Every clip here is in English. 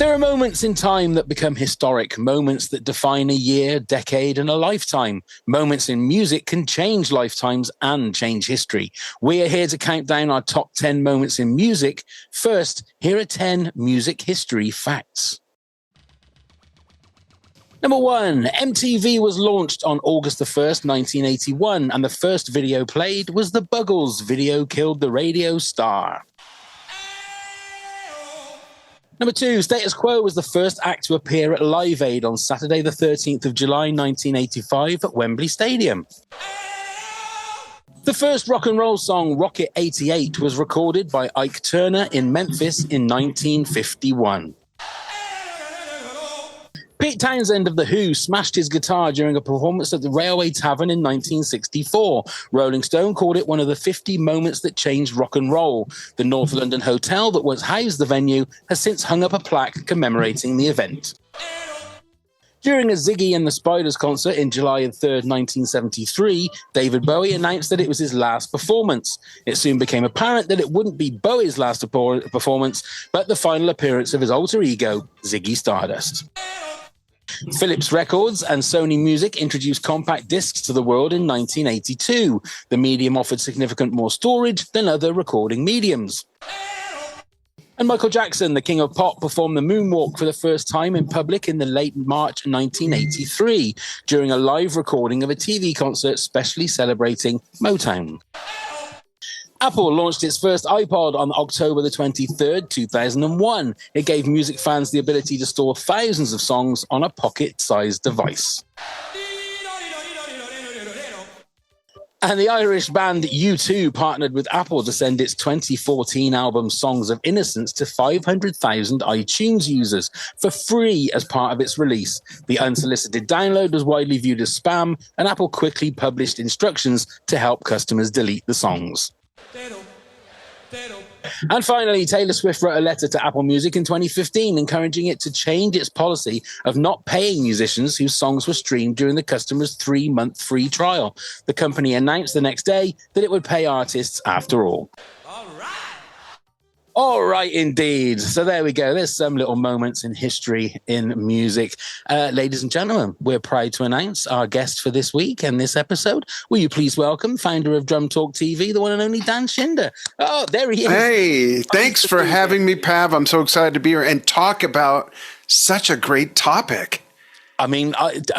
There are moments in time that become historic, moments that define a year, decade, and a lifetime. Moments in music can change lifetimes and change history. We are here to count down our top 10 moments in music. First, here are 10 music history facts. Number 1, MTV was launched on August the 1st, 1981, and the first video played was The Buggles' Video Killed the Radio Star. Number 2, Status Quo was the first act to appear at Live Aid on Saturday the 13th of July 1985 at Wembley Stadium. The first rock and roll song, Rocket 88, was recorded by Ike Turner in Memphis in 1951. Pete Townsend of The Who smashed his guitar during a performance at the Railway Tavern in 1964. Rolling Stone called it one of the 50 moments that changed rock and roll. The North London hotel that once housed the venue has since hung up a plaque commemorating the event. During a Ziggy and the Spiders concert in July 3rd, 1973, David Bowie announced that it was his last performance. It soon became apparent that it wouldn't be Bowie's last performance, but the final appearance of his alter ego, Ziggy Stardust. Philips Records and Sony Music introduced compact discs to the world in 1982. The medium offered significantly more storage than other recording mediums. And Michael Jackson, the king of pop, performed the moonwalk for the first time in public in the late March 1983 during a live recording of a TV concert specially celebrating Motown. Apple launched its first iPod on October the 23rd, 2001. It gave music fans the ability to store thousands of songs on a pocket-sized device. And the Irish band U2 partnered with Apple to send its 2014 album Songs of Innocence to 500,000 iTunes users for free as part of its release. The unsolicited download was widely viewed as spam, and Apple quickly published instructions to help customers delete the songs. And finally, Taylor Swift wrote a letter to Apple Music in 2015 encouraging it to change its policy of not paying musicians whose songs were streamed during the customer's 3-month free trial. The company announced the next day that it would pay artists after all. All right, indeed. So there we go. There's some little moments in history in music. Ladies and gentlemen, we're proud to announce our guest for this week and this episode. Will you please welcome founder of Drum Talk TV, the one and only Dan Shinder. Oh, there he is. Hey, thanks for having me, Pav. I'm so excited to be here and talk about such a great topic. I mean,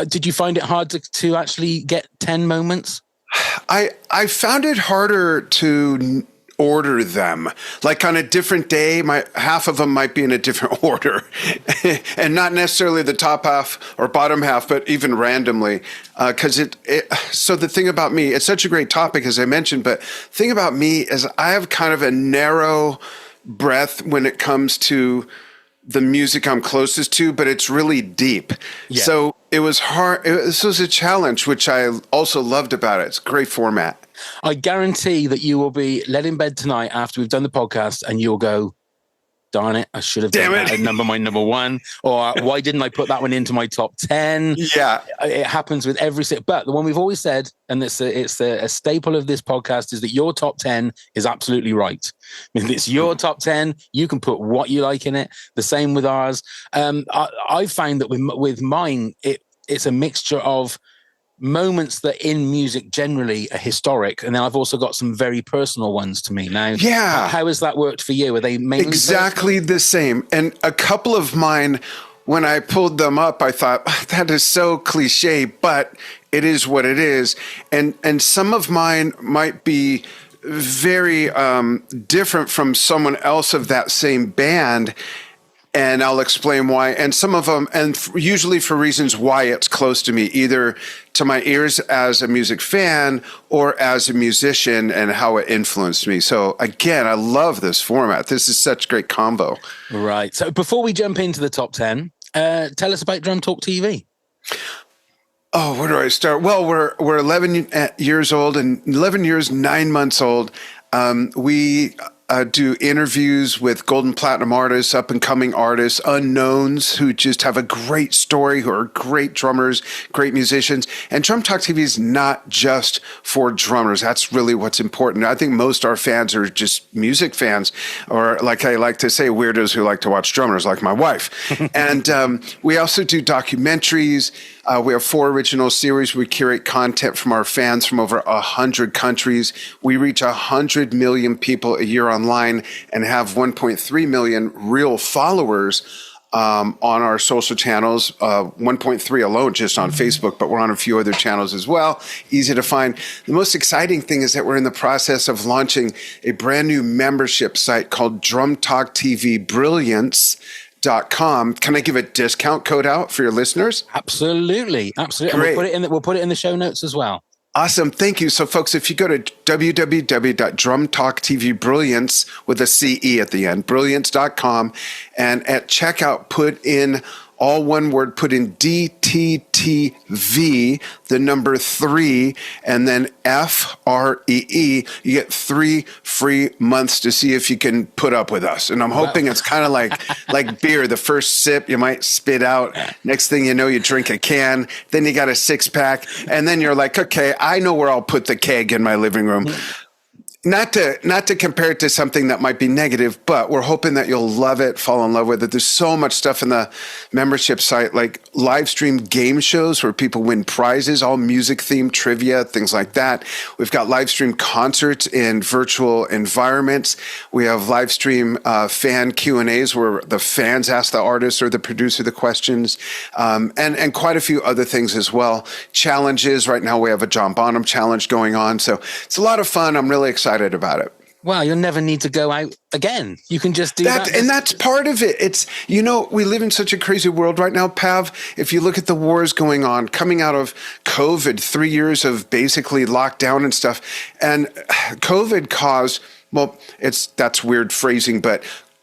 did you find it hard to actually get 10 moments? I found it harder to order them. Like on a different day, half of them might be in a different order and not necessarily the top half or bottom half, but even randomly. So the thing about me, it's such a great topic, as I mentioned, but the thing about me is I have kind of a narrow breadth when it comes to the music I'm closest to, but it's really deep. Yeah. So it was hard. This was a challenge, which I also loved about it. It's a great format. I guarantee that you will be led in bed tonight after we've done the podcast and you'll go, darn it, I should have done that my number 1. Or why didn't I put that one into my top 10? Yeah. It happens with every – but the one we've always said, and it's a staple of this podcast, is that your top 10 is absolutely right. If it's your top 10, you can put what you like in it. The same with ours. I found that with mine, it's a mixture of moments that in music generally are historic, and then I've also got some very personal ones to me. Now, yeah, how has that worked for you? Are they mainly exactly personal? The same? And a couple of mine, when I pulled them up, I thought that is so cliche, but it is what it is. And some of mine might be very different from someone else of that same band. And I'll explain why. And some of them, and usually for reasons why it's close to me, either to my ears as a music fan or as a musician and how it influenced me. So again, I love this format. This is such great combo. Right. So before we jump into the top 10, tell us about Drum Talk TV. Oh, where do I start? Well, we're 11 years old and 11 years, 9 months old. We do interviews with golden platinum artists, up and coming artists, unknowns who just have a great story, who are great drummers, great musicians. And Drum Talk TV is not just for drummers. That's really what's important. I think most our fans are just music fans, or like I like to say, weirdos who like to watch drummers, like my wife. And we also do documentaries. We have 4 original series. We curate content from our fans from over 100 countries. We reach 100 million people a year online and have 1.3 million real followers on our social channels, 1.3 alone just on Facebook, but we're on a few other channels as well. Easy to find. The most exciting thing is that we're in the process of launching a brand new membership site called Drum Talk TV Brilliance. .com. Can I give a discount code out for your listeners? Absolutely. Absolutely. Great. And we'll put it in the show notes as well. Awesome. Thank you. So folks, if you go to www.drumtalktv.brilliance with a CE at the end, brilliance.com, and at checkout, put in all one word, put in DTTV, the number 3, and then FREE. You get 3 free months to see if you can put up with us. And I'm hoping it's kind of like beer. The first sip, you might spit out. Next thing you know, you drink a can. Then you got a 6-pack. And then you're like, okay, I know where I'll put the keg in my living room. Not to compare it to something that might be negative, but we're hoping that you'll love it, fall in love with it. There's so much stuff in the membership site, like live stream game shows where people win prizes, all music themed trivia, things like that. We've got live stream concerts in virtual environments. We have live stream fan Q&As where the fans ask the artist or the producer the questions, and quite a few other things as well. Challenges. Right now we have a John Bonham challenge going on. So it's a lot of fun. I'm really excited about it. Wow, you'll never need to go out again. You can just do that. And that's part of it. It's, we live in such a crazy world right now, Pav. If you look at the wars going on, coming out of COVID, 3 years of basically lockdown and stuff. And COVID caused, that's weird phrasing, but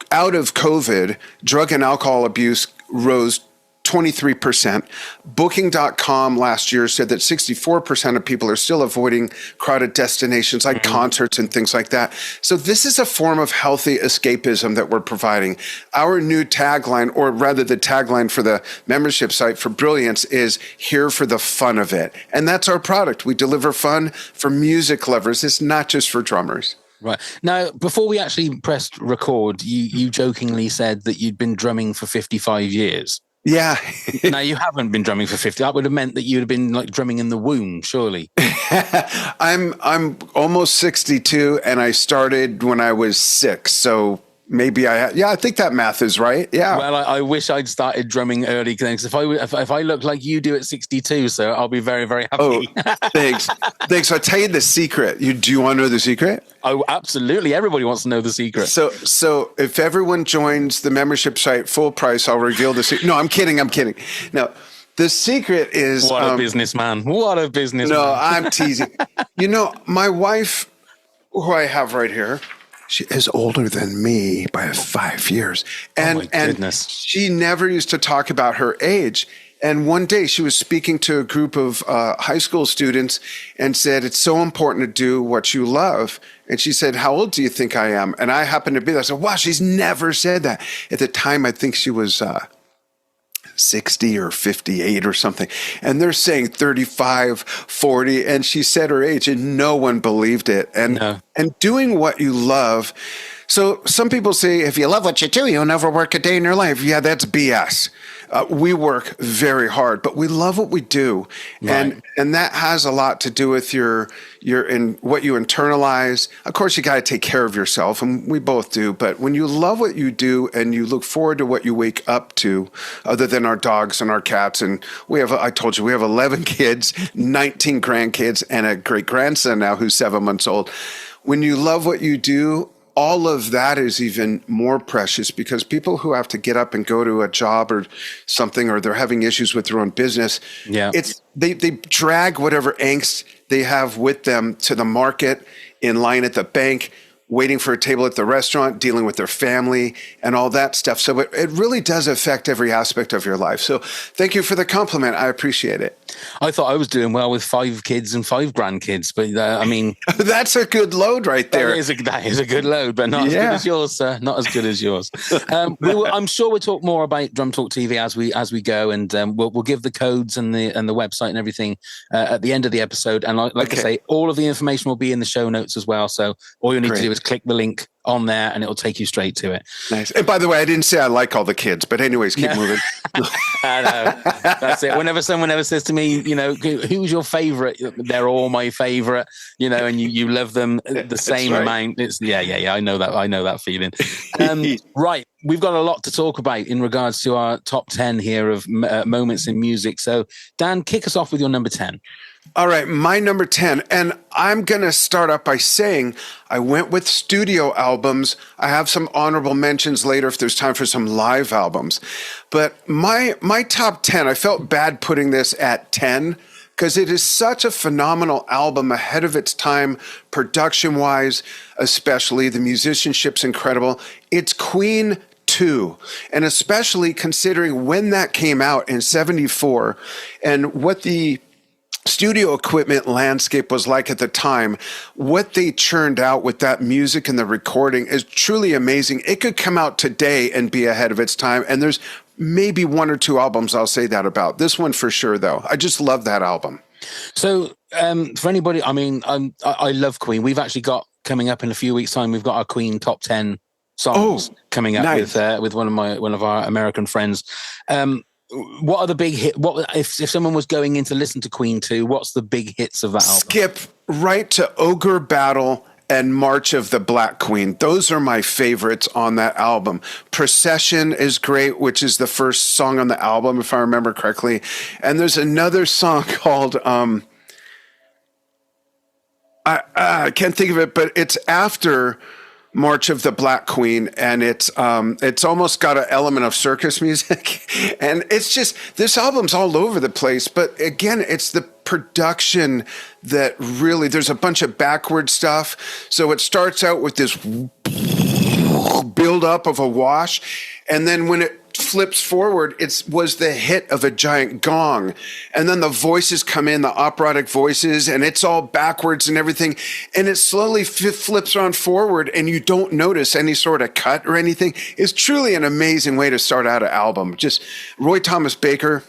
out of COVID, drug and alcohol abuse rose 23%. Booking.com last year said that 64% of people are still avoiding crowded destinations like concerts and things like that. So this is a form of healthy escapism that we're providing. Our new tagline, or rather the tagline for the membership site for Brilliance, is here for the fun of it. And that's our product. We deliver fun for music lovers. It's not just for drummers. Right. Now, before we actually pressed record, you jokingly said that you'd been drumming for 55 years. Yeah. Now, you haven't been drumming for 50. That would have meant that you'd have been like drumming in the womb, surely. I'm almost 62, and I started when I was 6. So maybe I think that math is right. Yeah. Well, I wish I'd started drumming early, because if I look like you do at 62, so I'll be very, very happy. Oh, thanks. I'll tell you the secret. Do you want to know the secret? Oh, absolutely. Everybody wants to know the secret. So if everyone joins the membership site full price, I'll reveal the secret. No, I'm kidding. No, the secret is... What a businessman. What a businessman. No, I'm teasing. My wife, who I have right here, she is older than me by 5 years. Oh my goodness. And she never used to talk about her age. And one day she was speaking to a group of high school students and said, it's so important to do what you love. And she said, how old do you think I am? And I happened to be there. I said, wow, she's never said that. At the time, I think she was 60 or 58 or something. And they're saying 35, 40. And she said her age and no one believed it. And doing what you love. So some people say, if you love what you do, you'll never work a day in your life. Yeah, that's BS. We work very hard, but we love what we do. Right. And that has a lot to do with your in what you internalize. Of course, you got to take care of yourself, and we both do. But when you love what you do and you look forward to what you wake up to, other than our dogs and our cats, and I told you, we have 11 kids, 19 grandkids, and a great grandson now who's 7 months old. When you love what you do, all of that is even more precious, because people who have to get up and go to a job or something, or they're having issues with their own business, they drag whatever angst they have with them to the market, in line at the bank. waiting for a table at the restaurant, dealing with their family and all that stuff. So it really does affect every aspect of your life. So thank you for the compliment. I appreciate it. I thought I was doing well with 5 kids and 5 grandkids, but I mean, that's a good load right there. That is a good load, but not as good as yours, sir. Not as good as yours. I'm sure we'll talk more about Drum Talk TV as we go, and we'll give the codes and the website and everything at the end of the episode. And like I say, all of the information will be in the show notes as well. So all you need to do is click the link on there and it'll take you straight to it. Nice. And by the way, I didn't say I like all the kids, but anyways, keep moving. I know. That's it. Whenever someone ever says to me, who's your favorite? They're all my favorite, and you love them the same amount. It's I know that. I know that feeling. Right. We've got a lot to talk about in regards to our top 10 here of moments in music. So Dan, kick us off with your number 10. All right, my number 10, and I'm going to start up by saying I went with studio albums. I have some honorable mentions later if there's time for some live albums. But my top 10, I felt bad putting this at 10 because it is such a phenomenal album ahead of its time, production-wise, especially. The musicianship's incredible. It's Queen 2, and especially considering when that came out in 74 and what the studio equipment landscape was like at the time, what they churned out with that music and the recording is truly amazing. It could come out today and be ahead of its time, and there's maybe 1 or 2 albums I'll say that about. This one for sure, though. I just love that album. So for anybody, I mean, I love Queen. We've actually got, coming up in a few weeks' time, we've got our Queen top 10 songs coming up with one of our American friends. What are the big hit? What if someone was going in to listen to Queen 2? What's the big hits of that album? Skip right to Ogre Battle and March of the Black Queen. Those are my favorites on that album. Procession is great, which is the first song on the album, if I remember correctly. And there's another song called I can't think of it, but it's after March of the Black Queen, and it's almost got an element of circus music, and it's just, this album's all over the place. But again, it's the production that really, there's a bunch of backward stuff. So it starts out with this build up of a wash, and then when it flips forward, it was the hit of a giant gong, and then the voices come in, the operatic voices, and it's all backwards and everything, and it slowly flips on forward, and you don't notice any sort of cut or anything. It's truly an amazing way to start out an album. Just Roy Thomas Baker,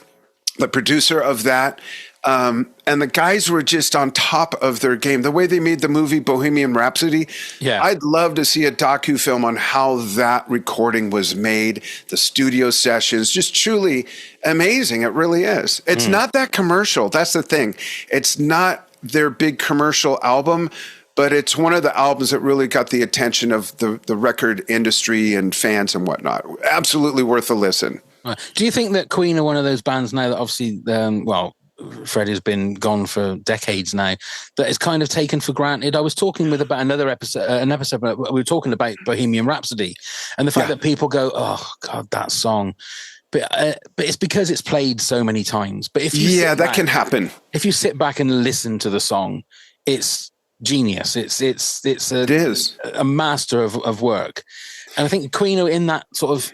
the producer of that, and the guys were just on top of their game. The way they made the movie Bohemian Rhapsody, I'd love to see a docu-film on how that recording was made, the studio sessions, just truly amazing. It really is. It's not that commercial. That's the thing. It's not their big commercial album, but it's one of the albums that really got the attention of the record industry and fans and whatnot. Absolutely worth a listen. Do you think that Queen are one of those bands now that obviously, Freddie's been gone for decades now, that is kind of taken for granted? I was talking about an episode we were talking about Bohemian Rhapsody and the fact that people go, oh God, that song. But it's because it's played so many times. But if you that can happen. If you sit back and listen to the song, it's genius. It is a master of work. And I think Queen are in that sort of,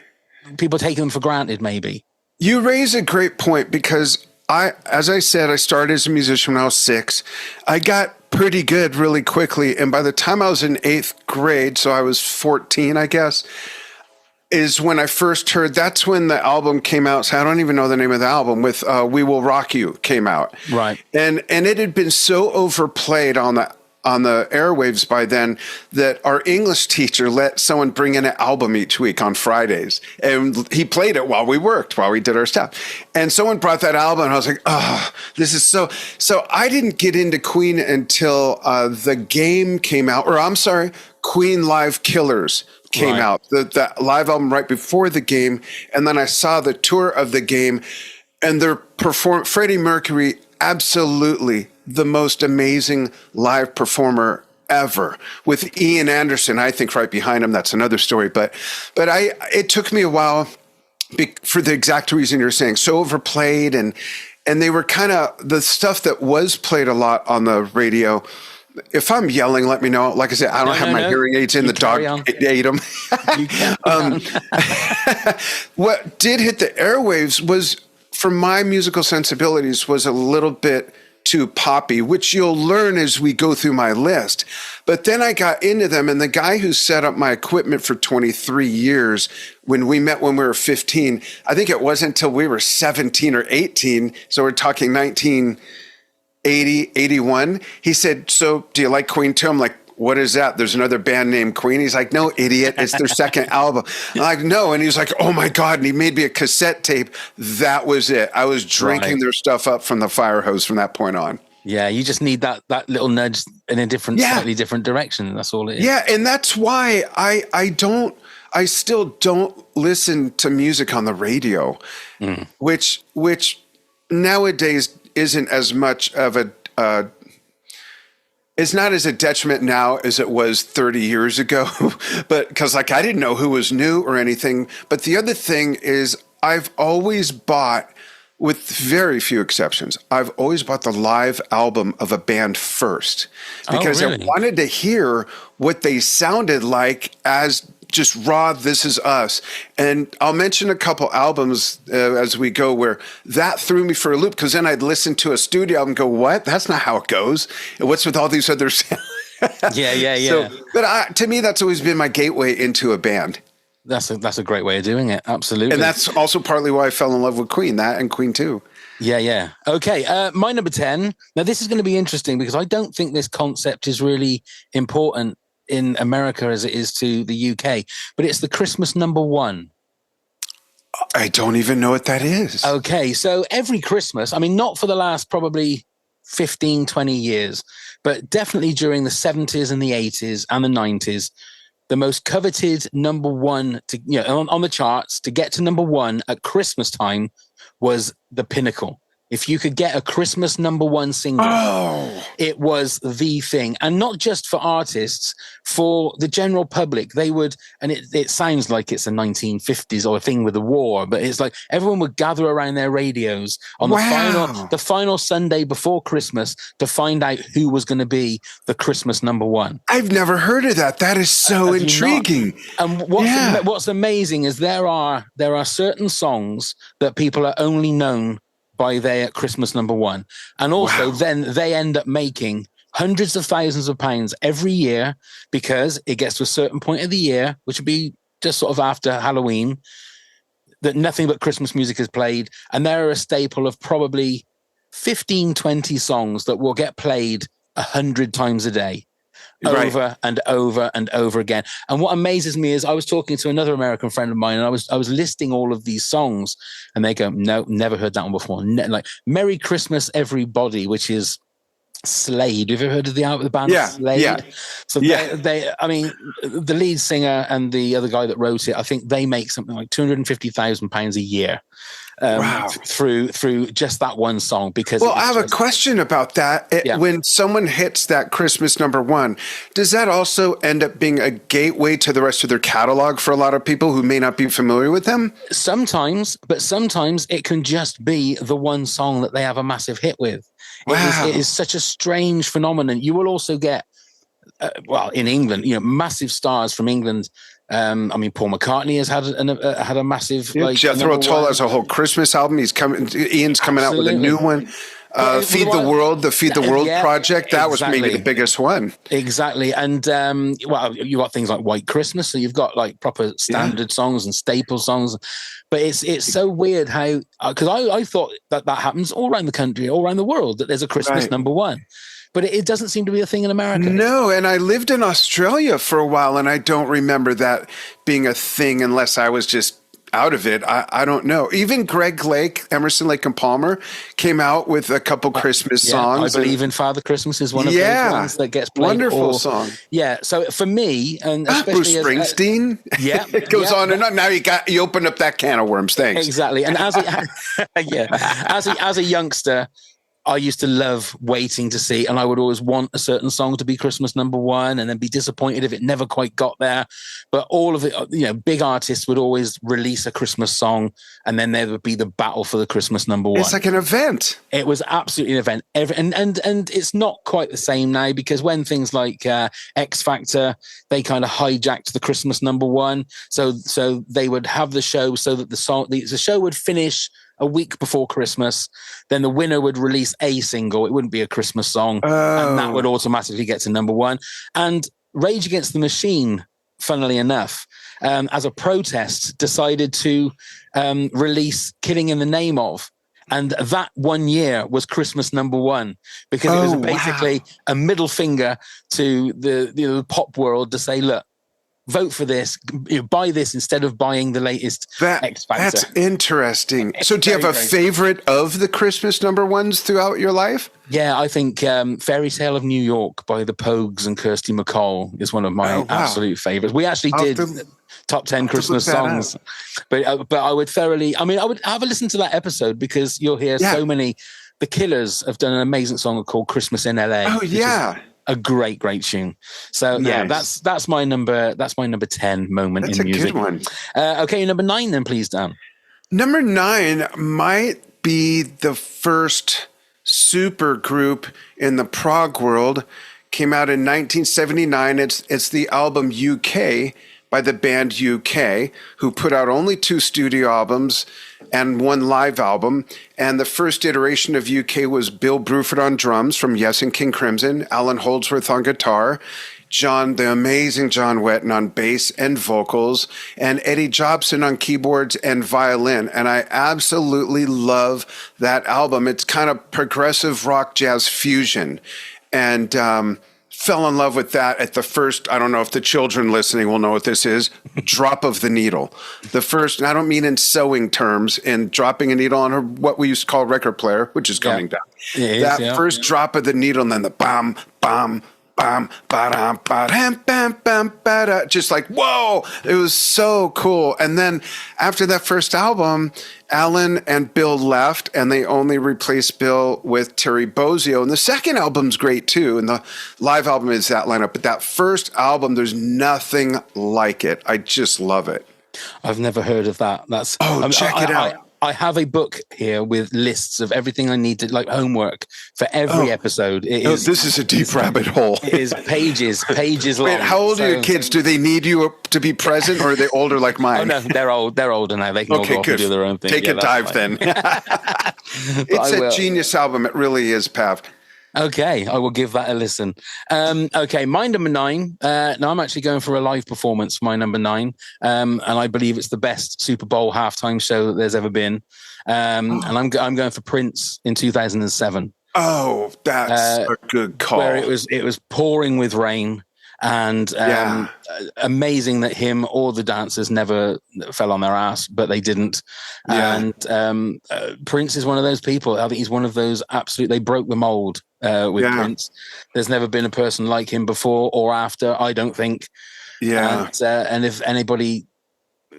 people taking them for granted, maybe. You raise a great point, because as I said, I started as a musician when I was 6. I got pretty good really quickly. And by the time I was in 8th grade, so I was 14, I guess, is when I first heard, that's when the album came out. So I don't even know the name of the album, with We Will Rock You came out. Right. And it had been so overplayed on the airwaves by then that our English teacher let someone bring in an album each week on Fridays, and he played it while we worked, while we did our stuff. And someone brought that album, and I was like, oh, this is so I didn't get into Queen until The Game came out, or I'm sorry, Queen Live Killers came out, the live album right before The Game. And then I saw the tour of The Game, and their Freddie Mercury, absolutely the most amazing live performer ever, with Ian Anderson, I think, right behind him. That's another story. But it took me a while, for the exact reason you're saying, so overplayed, and they were kind of, the stuff that was played a lot on the radio If I'm yelling, let me know. Like I said, I don't have my hearing aids in. The dog ate them. What did hit the airwaves was, for my musical sensibilities, was a little bit too poppy, which you'll learn as we go through my list. But then I got into them, and the guy who set up my equipment for 23 years, when we met when we were 15, I think it wasn't until we were 17 or 18, so we're talking 1980, 81, he said, so do you like Queen too? I'm like, what is that? There's another band named Queen. He's like, no, idiot. It's their second album. I'm like, no. And he's like, oh my God. And he made me a cassette tape. That was it. I was drinking their stuff up from the fire hose from that point on. Yeah. You just need that little nudge in a slightly different direction. That's all it is. Yeah. And that's why I still don't listen to music on the radio, which nowadays isn't as much of it's not as a detriment now as it was 30 years ago, but because I didn't know who was new or anything. But the other thing is I've always bought, with very few exceptions, I've always bought the live album of a band first, because I wanted to hear what they sounded like as just raw, this is us. And I'll mention a couple albums as we go where that threw me for a loop, because then I'd listen to a studio album and go, what? That's not how it goes. And what's with all these other sounds? Yeah. So, but to me, that's always been my gateway into a band. That's a great way of doing it. Absolutely. And that's also partly why I fell in love with Queen, that and Queen 2. Yeah. Okay. My number 10. Now, this is going to be interesting because I don't think this concept is really important in America as it is to the UK, but it's the Christmas number one. I don't even know what that is. Okay. So every Christmas, I mean, not for the last probably 15, 20 years, but definitely during the 70s and the 80s and the 90s, the most coveted number one on the charts to get to number one at Christmas time was the pinnacle. If you could get a Christmas number one single, it was the thing. And not just for artists, for the general public. They would, and it sounds like it's a 1950s or a thing with the war, but it's like everyone would gather around their radios on the final Sunday before Christmas to find out who was going to be the Christmas number one. I've never heard of that. That is so intriguing. And what's amazing is there are certain songs that people are only known by their Christmas number one. And also then they end up making hundreds of thousands of pounds every year, because it gets to a certain point of the year, which would be just sort of after Halloween, that nothing but Christmas music is played. And they're a staple of probably 15, 20 songs that will get played 100 times a day. Over and over and over again. And what amazes me is I was talking to another American friend of mine, and I was listing all of these songs, and they go, no, never heard that one before. Like Merry Christmas Everybody, which is Slade. Have you ever heard of the band Slade? Yeah. So they, I mean, the lead singer and the other guy that wrote it, I think they make something like £250,000 a year. Through just that one song. Because I have a question about that. When someone hits that Christmas number one, does that also end up being a gateway to the rest of their catalog for a lot of people who may not be familiar with them? Sometimes, but sometimes it can just be the one song that they have a massive hit with. It is such a strange phenomenon. You will also get, in England, massive stars from England. I mean, Paul McCartney has had a massive. Jethro Tull has a whole Christmas album. Ian's coming out with a new one. Feed the World, the Feed the World project. That was maybe the biggest one. Exactly, and you got things like White Christmas, so you've got like proper standard songs and staple songs. But it's so weird how, because I thought that happens all around the country, all around the world, that there's a Christmas number one. But it doesn't seem to be a thing in America. No, and I lived in Australia for a while, and I don't remember that being a thing unless I was just out of it. I don't know. Even Greg Lake, Emerson, Lake and Palmer came out with a couple Christmas songs. I Believe in Father Christmas is one of those ones that gets played. Wonderful song. Yeah, so for me, and especially Bruce Springsteen. It goes on and on. Now you open up that can of worms. Thanks. Exactly. And as a youngster, I used to love waiting to see, and I would always want a certain song to be Christmas number one and then be disappointed if it never quite got there. But all of it, you know, big artists would always release a Christmas song, and then there would be the battle for the Christmas number one. It's like an event. It was absolutely an event. And it's not quite the same now, because when things like X Factor, they kind of hijacked the Christmas number one. So they would have the show so that the show would finish a week before Christmas, then the winner would release a single. It wouldn't be a Christmas song, and that would automatically get to number one. And Rage Against the Machine, funnily enough, as a protest, decided to release Killing in the Name Of. And that one year was Christmas number one, because it was basically a middle finger to the pop world to say, look, vote for this, buy this instead of buying the latest X Factor. That's interesting. So do you have a favorite of the Christmas number ones throughout your life? Yeah, I think Fairy Tale of New York by the Pogues and Kirsty MacColl is one of my absolute favorites. We actually did top 10 Christmas songs, but I would thoroughly, I would have a listen to that episode, because you'll hear so many. The Killers have done an amazing song called Christmas in LA. Oh yeah. A great tune. So nice. that's my number 10 moment in music. That's a good one. Okay, number 9 then, please, Dan. Number 9 might be the first super group in the prog world. Came out in 1979. It's the album UK by the band UK, who put out only 2 studio albums and 1 live album. And the first iteration of UK was Bill Bruford on drums from Yes and King Crimson, Alan Holdsworth on guitar, the amazing John Wetton on bass and vocals, and Eddie Jobson on keyboards and violin. And I absolutely love that album. It's kind of progressive rock jazz fusion. And fell in love with that at the first, I don't know if the children listening will know what this is, drop of the needle. The first, and I don't mean in sewing terms, in dropping a needle on what we used to call record player, which is coming down. That first drop of the needle, and then the bam, bam, bam, ba-dum, ba-dum, bam, bam, ba-da. Just like, whoa, it was so cool. And then after that first album, Alan and Bill left, and they only replaced Bill with Terry Bozzio. And the second album's great too, and the live album is that lineup. But that first album, there's nothing like it. I just love it. I've never heard of that. Check it out. I have a book here with lists of everything I need to, like homework for every episode. This is a deep rabbit hole. It is pages long. Wait, how old are your kids? Do they need you to be present, or are they older like mine? Oh no, they're old. They're older now. They can all go off and do their own thing. Take a dive then. It's a genius album. It really is, Pav. Okay, I will give that a listen. Okay, my number 9. Now I'm actually going for a live performance for my number 9, and I believe it's the best Super Bowl halftime show that there's ever been. And I'm going for Prince in 2007. Oh, that's a good call. Where it was pouring with rain, and amazing that him or the dancers never fell on their ass, but they didn't. And Prince is one of those people. I think he's one of those they broke the mold with Prince. There's never been a person like him before or after, I don't think. And if anybody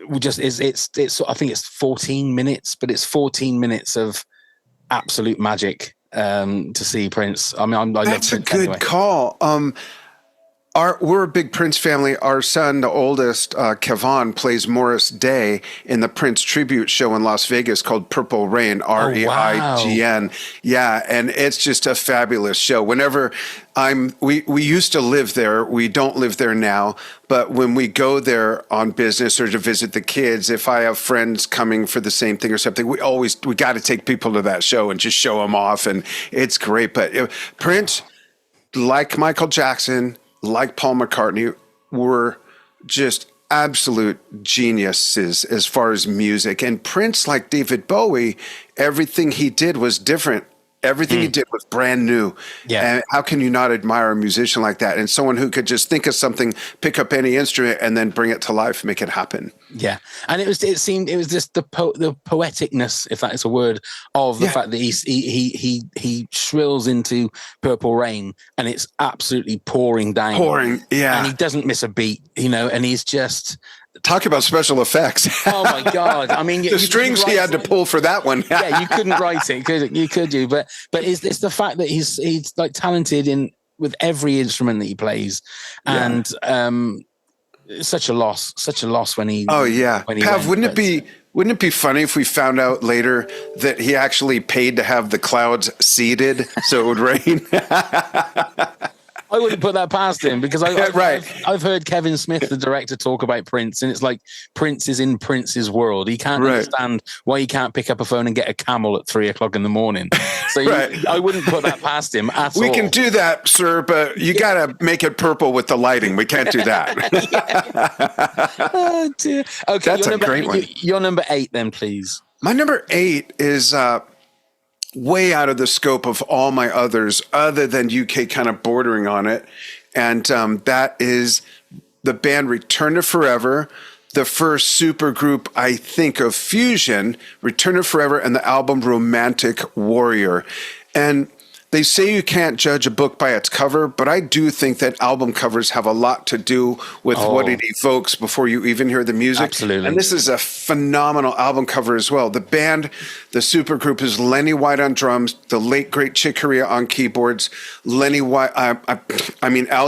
it's I think it's 14 minutes, but it's 14 minutes of absolute magic to see Prince. I mean, that's a good call. We're a big Prince family. Our son, the oldest, Kevon, plays Morris Day in the Prince tribute show in Las Vegas called Purple Rain, REIGN. Yeah, and it's just a fabulous show. Whenever we used to live there. We don't live there now. But when we go there on business or to visit the kids, if I have friends coming for the same thing or something, we got to take people to that show and just show them off. And it's great. But Prince, like Michael Jackson, like Paul McCartney, were just absolute geniuses as far as music. And Prince, like David Bowie, everything he did was different. Everything he did was brand new. Yeah. And how can you not admire a musician like that? And someone who could just think of something, pick up any instrument, and then bring it to life, make it happen. Yeah. And it was just the poeticness, if that is a word, of the fact that he shrills into Purple Rain and it's absolutely pouring down. And he doesn't miss a beat, and he's just Talk about special effects. Oh my God. I mean, the strings he had to pull for that one. Yeah, you couldn't write it, could you? But it's the fact that he's like talented with every instrument that he plays. And such a loss when he Pav, wouldn't it be funny if we found out later that he actually paid to have the clouds seeded so it would rain? I wouldn't put that past him, because I've heard Kevin Smith, the director, talk about Prince, and it's like Prince is in Prince's world. He can't understand why he can't pick up a phone and get a camel at 3 o'clock in the morning. So I wouldn't put that past him at all. We can do that, sir, but you got to make it purple with the lighting. We can't do that. Oh, dear. Okay, that's a great one. Your number 8 then, please. My number 8 is way out of the scope of all my others, other than UK kind of bordering on it. And that is the band Return to Forever, the first super group, I think, of fusion, Return to Forever, and the album Romantic Warrior. And they say you can't judge a book by its cover, but I do think that album covers have a lot to do with what it evokes before you even hear the music. Absolutely. And this is a phenomenal album cover as well. The band, the supergroup, is Lenny White on drums, the late great Chick Corea on keyboards, Al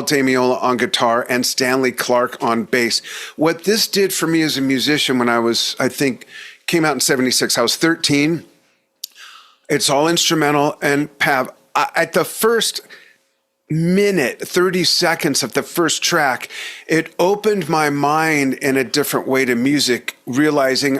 Damiola on guitar, and Stanley Clarke on bass. What this did for me as a musician when came out in 76, I was 13. It's all instrumental, and Pav, at the first minute, 30 seconds of the first track, it opened my mind in a different way to music, realizing,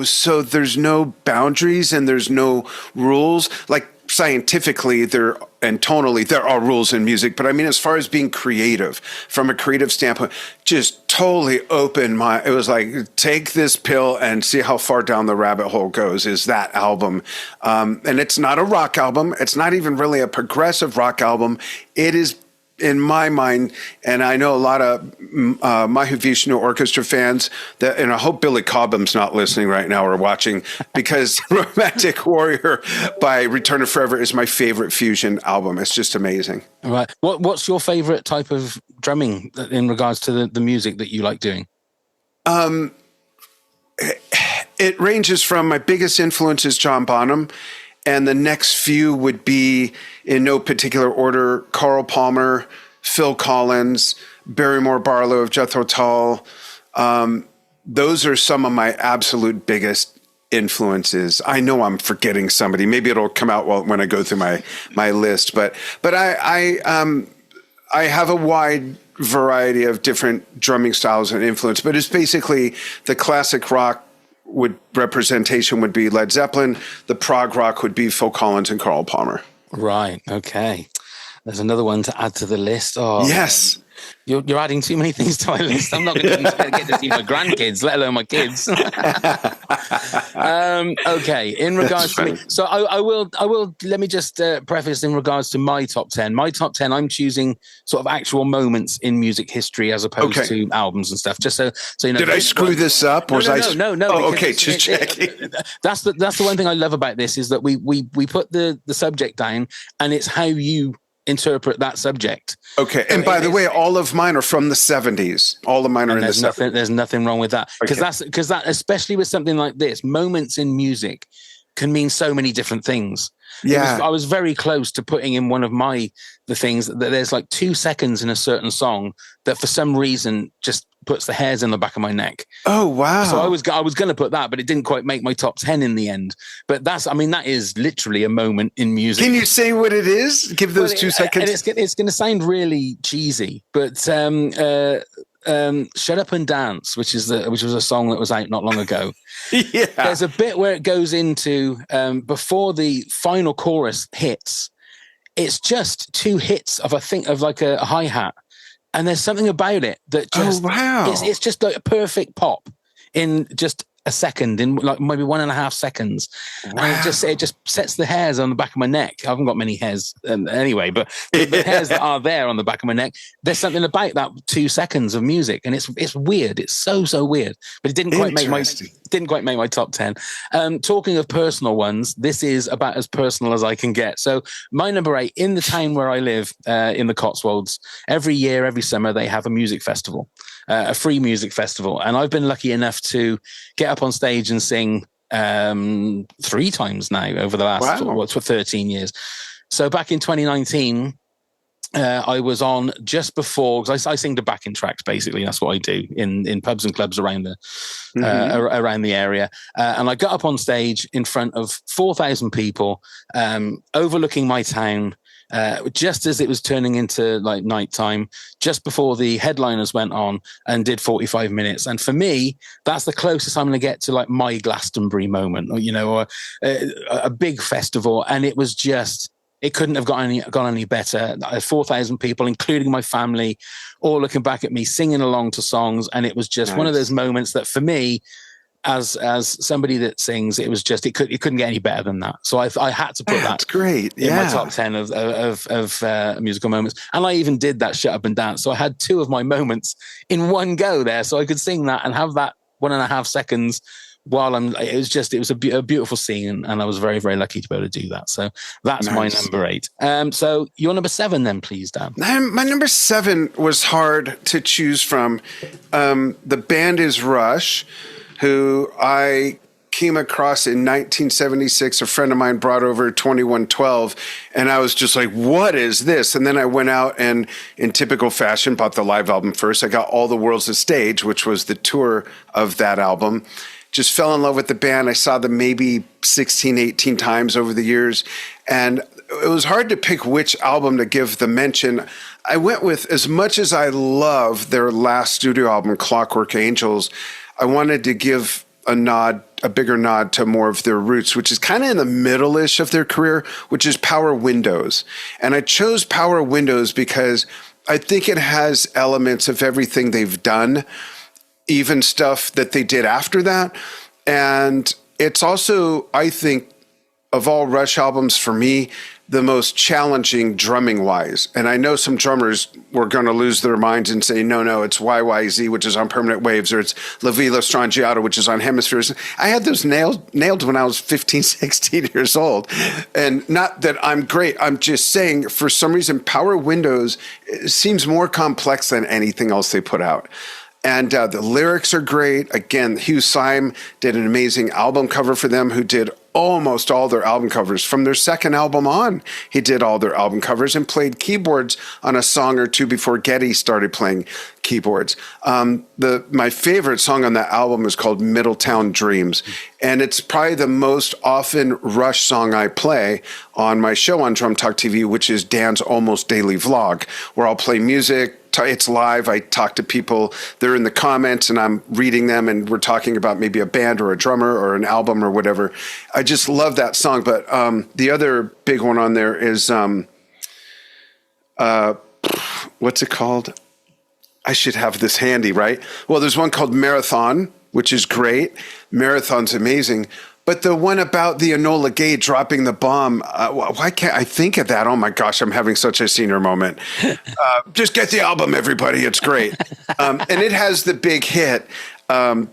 so there's no boundaries and there's no rules. Like scientifically and tonally, there are rules in music, but I mean, as far as being creative, from a creative standpoint, just totally opened it was like, take this pill and see how far down the rabbit hole goes, is that album. And it's not a rock album. It's not even really a progressive rock album. It is, in my mind, and I know a lot of Mahavishnu Orchestra fans, and I hope Billy Cobham's not listening right now or watching, because Romantic Warrior by Return to Forever is my favorite fusion album. It's just amazing. All right. What's your favorite type of drumming in regards to the music that you like doing? It ranges from, my biggest influence is John Bonham, and the next few would be, in no particular order, Carl Palmer, Phil Collins, Barrymore Barlow of Jethro Tull. Those are some of my absolute biggest influences. I know I'm forgetting somebody. Maybe it'll come out when I go through my list. But I have a wide variety of different drumming styles and influence. But it's basically the classic rock representation would be Led Zeppelin. The prog rock would be Phil Collins and Carl Palmer. Right. Okay. There's another one to add to the list. Oh, yes. You're adding too many things to my list. I'm not going to get to see my grandkids, let alone my kids. Okay. In regards to me, so I will. Let me just preface in regards to my top 10. My top 10, I'm choosing sort of actual moments in music history as opposed to albums and stuff. Just so you know. Did I screw this up? No. Oh, okay, just checking. That's the one thing I love about this, is that we put the subject down, and it's how you interpret that subject. Okay. And by the way, all of mine are from the 70s. All of mine are in the 70s. There's nothing wrong with that. Because that, especially with something like this, moments in music can mean so many different things. Yeah. I was very close to putting in one of the things that there's like 2 seconds in a certain song that for some reason just puts the hairs in the back of my neck. Oh, wow. So I was going to put that, but it didn't quite make my top 10 in the end. But that is literally a moment in music. Can you say what it is? Give those 2 seconds. And it's going to sound really cheesy, but Shut Up and Dance, which was a song that was out not long ago. Yeah. There's a bit where it goes into, before the final chorus hits, it's just 2 hits of like a hi-hat. And there's something about it that just, it's just like a perfect pop in just a second, in like maybe 1.5 seconds. Wow. And it just sets the hairs on the back of my neck. I haven't got many hairs anyway, but the hairs that are there on the back of my neck, there's something about that 2 seconds of music, and it's weird. It's so weird, but it didn't quite make my top 10. Talking of personal ones, this is about as personal as I can get. So my number 8, in the town where I live, in the Cotswolds, every year, every summer, they have a music festival. a free music festival. And I've been lucky enough to get up on stage and sing 3 times now over the last, for 13 years. So back in 2019, I was on just before, because I sing the backing tracks, basically. That's what I do in pubs and clubs around the around the area. And I got up on stage in front of 4,000 people, overlooking my town, just as it was turning into like nighttime, just before the headliners went on, and did 45 minutes. And for me, that's the closest I'm going to get to like my Glastonbury moment, or a big festival. And it was just, it couldn't have gone any better. 4,000 people, including my family, all looking back at me, singing along to songs. And it was just one of those moments that for me, as somebody that sings, it was just, it couldn't get any better than that. So I had to put that great. in my top 10 of musical moments. And I even did that Shut Up and Dance. So I had 2 of my moments in one go there. So I could sing that and have that 1.5 seconds while it was a beautiful scene, and I was very, very lucky to be able to do that. So that's my number 8. So your number 7 then, please, Dan. My number 7 was hard to choose from. The band is Rush, who I came across in 1976. A friend of mine brought over 2112, and I was just like, what is this? And then I went out and, in typical fashion, bought the live album first. I got All the World's a Stage, which was the tour of that album. Just fell in love with the band. I saw them maybe 16, 18 times over the years. And it was hard to pick which album to give the mention. I went with, as much as I love their last studio album, Clockwork Angels, I wanted to give a bigger nod to more of their roots, which is kind of in the middle-ish of their career, which is Power Windows. And I chose Power Windows because I think it has elements of everything they've done, even stuff that they did after that. And it's also, I think, of all Rush albums for me, the most challenging drumming wise. And I know some drummers were going to lose their minds and say, no, it's YYZ, which is on Permanent Waves, or it's La Villa Strangiato, which is on Hemispheres. I had those nailed when I was 15, 16 years old. And not that I'm great. I'm just saying, for some reason, Power Windows seems more complex than anything else they put out. And the lyrics are great. Again, Hugh Syme did an amazing album cover for them, who did almost all their album covers. From their second album on, he did all their album covers and played keyboards on a song or 2 before Geddy started playing keyboards. My favorite song on that album is called Middletown Dreams. And it's probably the most often Rush song I play on my show on Drum Talk TV, which is Dan's almost daily vlog, where I'll play music. It's live. I talk to people. They're in the comments and I'm reading them, and we're talking about maybe a band or a drummer or an album or whatever. I just love that song. But the other big one on there is, what's it called? I should have this handy, right? Well, there's one called Marathon, which is great. Marathon's amazing. But the one about the Enola Gay dropping the bomb, why can't I think of that? Oh my gosh, I'm having such a senior moment. Just get the album, everybody. It's great. And it has the big hit,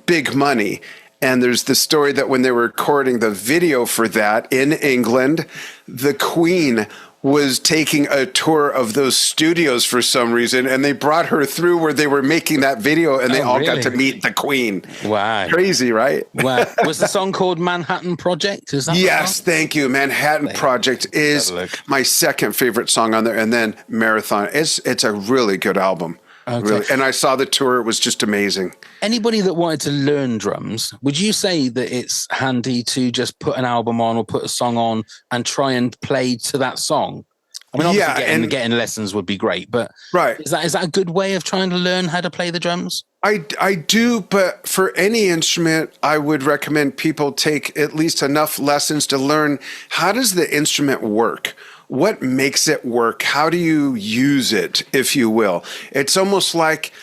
Big Money. And there's the story that when they were recording the video for that in England, the Queen was taking a tour of those studios for some reason, and they brought her through where they were making that video, and they all got to meet the Queen. Wow. Crazy, right? Wow. Was the song called Manhattan Project? Is that Yes, thank you. Manhattan Project is my second favorite song on there, and then Marathon. It's a really good album. Okay. Really. And I saw the tour. It was just amazing. Anybody that wanted to learn drums, would you say that it's handy to just put an album on or put a song on and try and play to that song? I mean, obviously getting lessons would be great, but is that a good way of trying to learn how to play the drums? I do, but for any instrument, I would recommend people take at least enough lessons to learn, how does the instrument work? What makes it work? How do you use it, if you will? It's almost like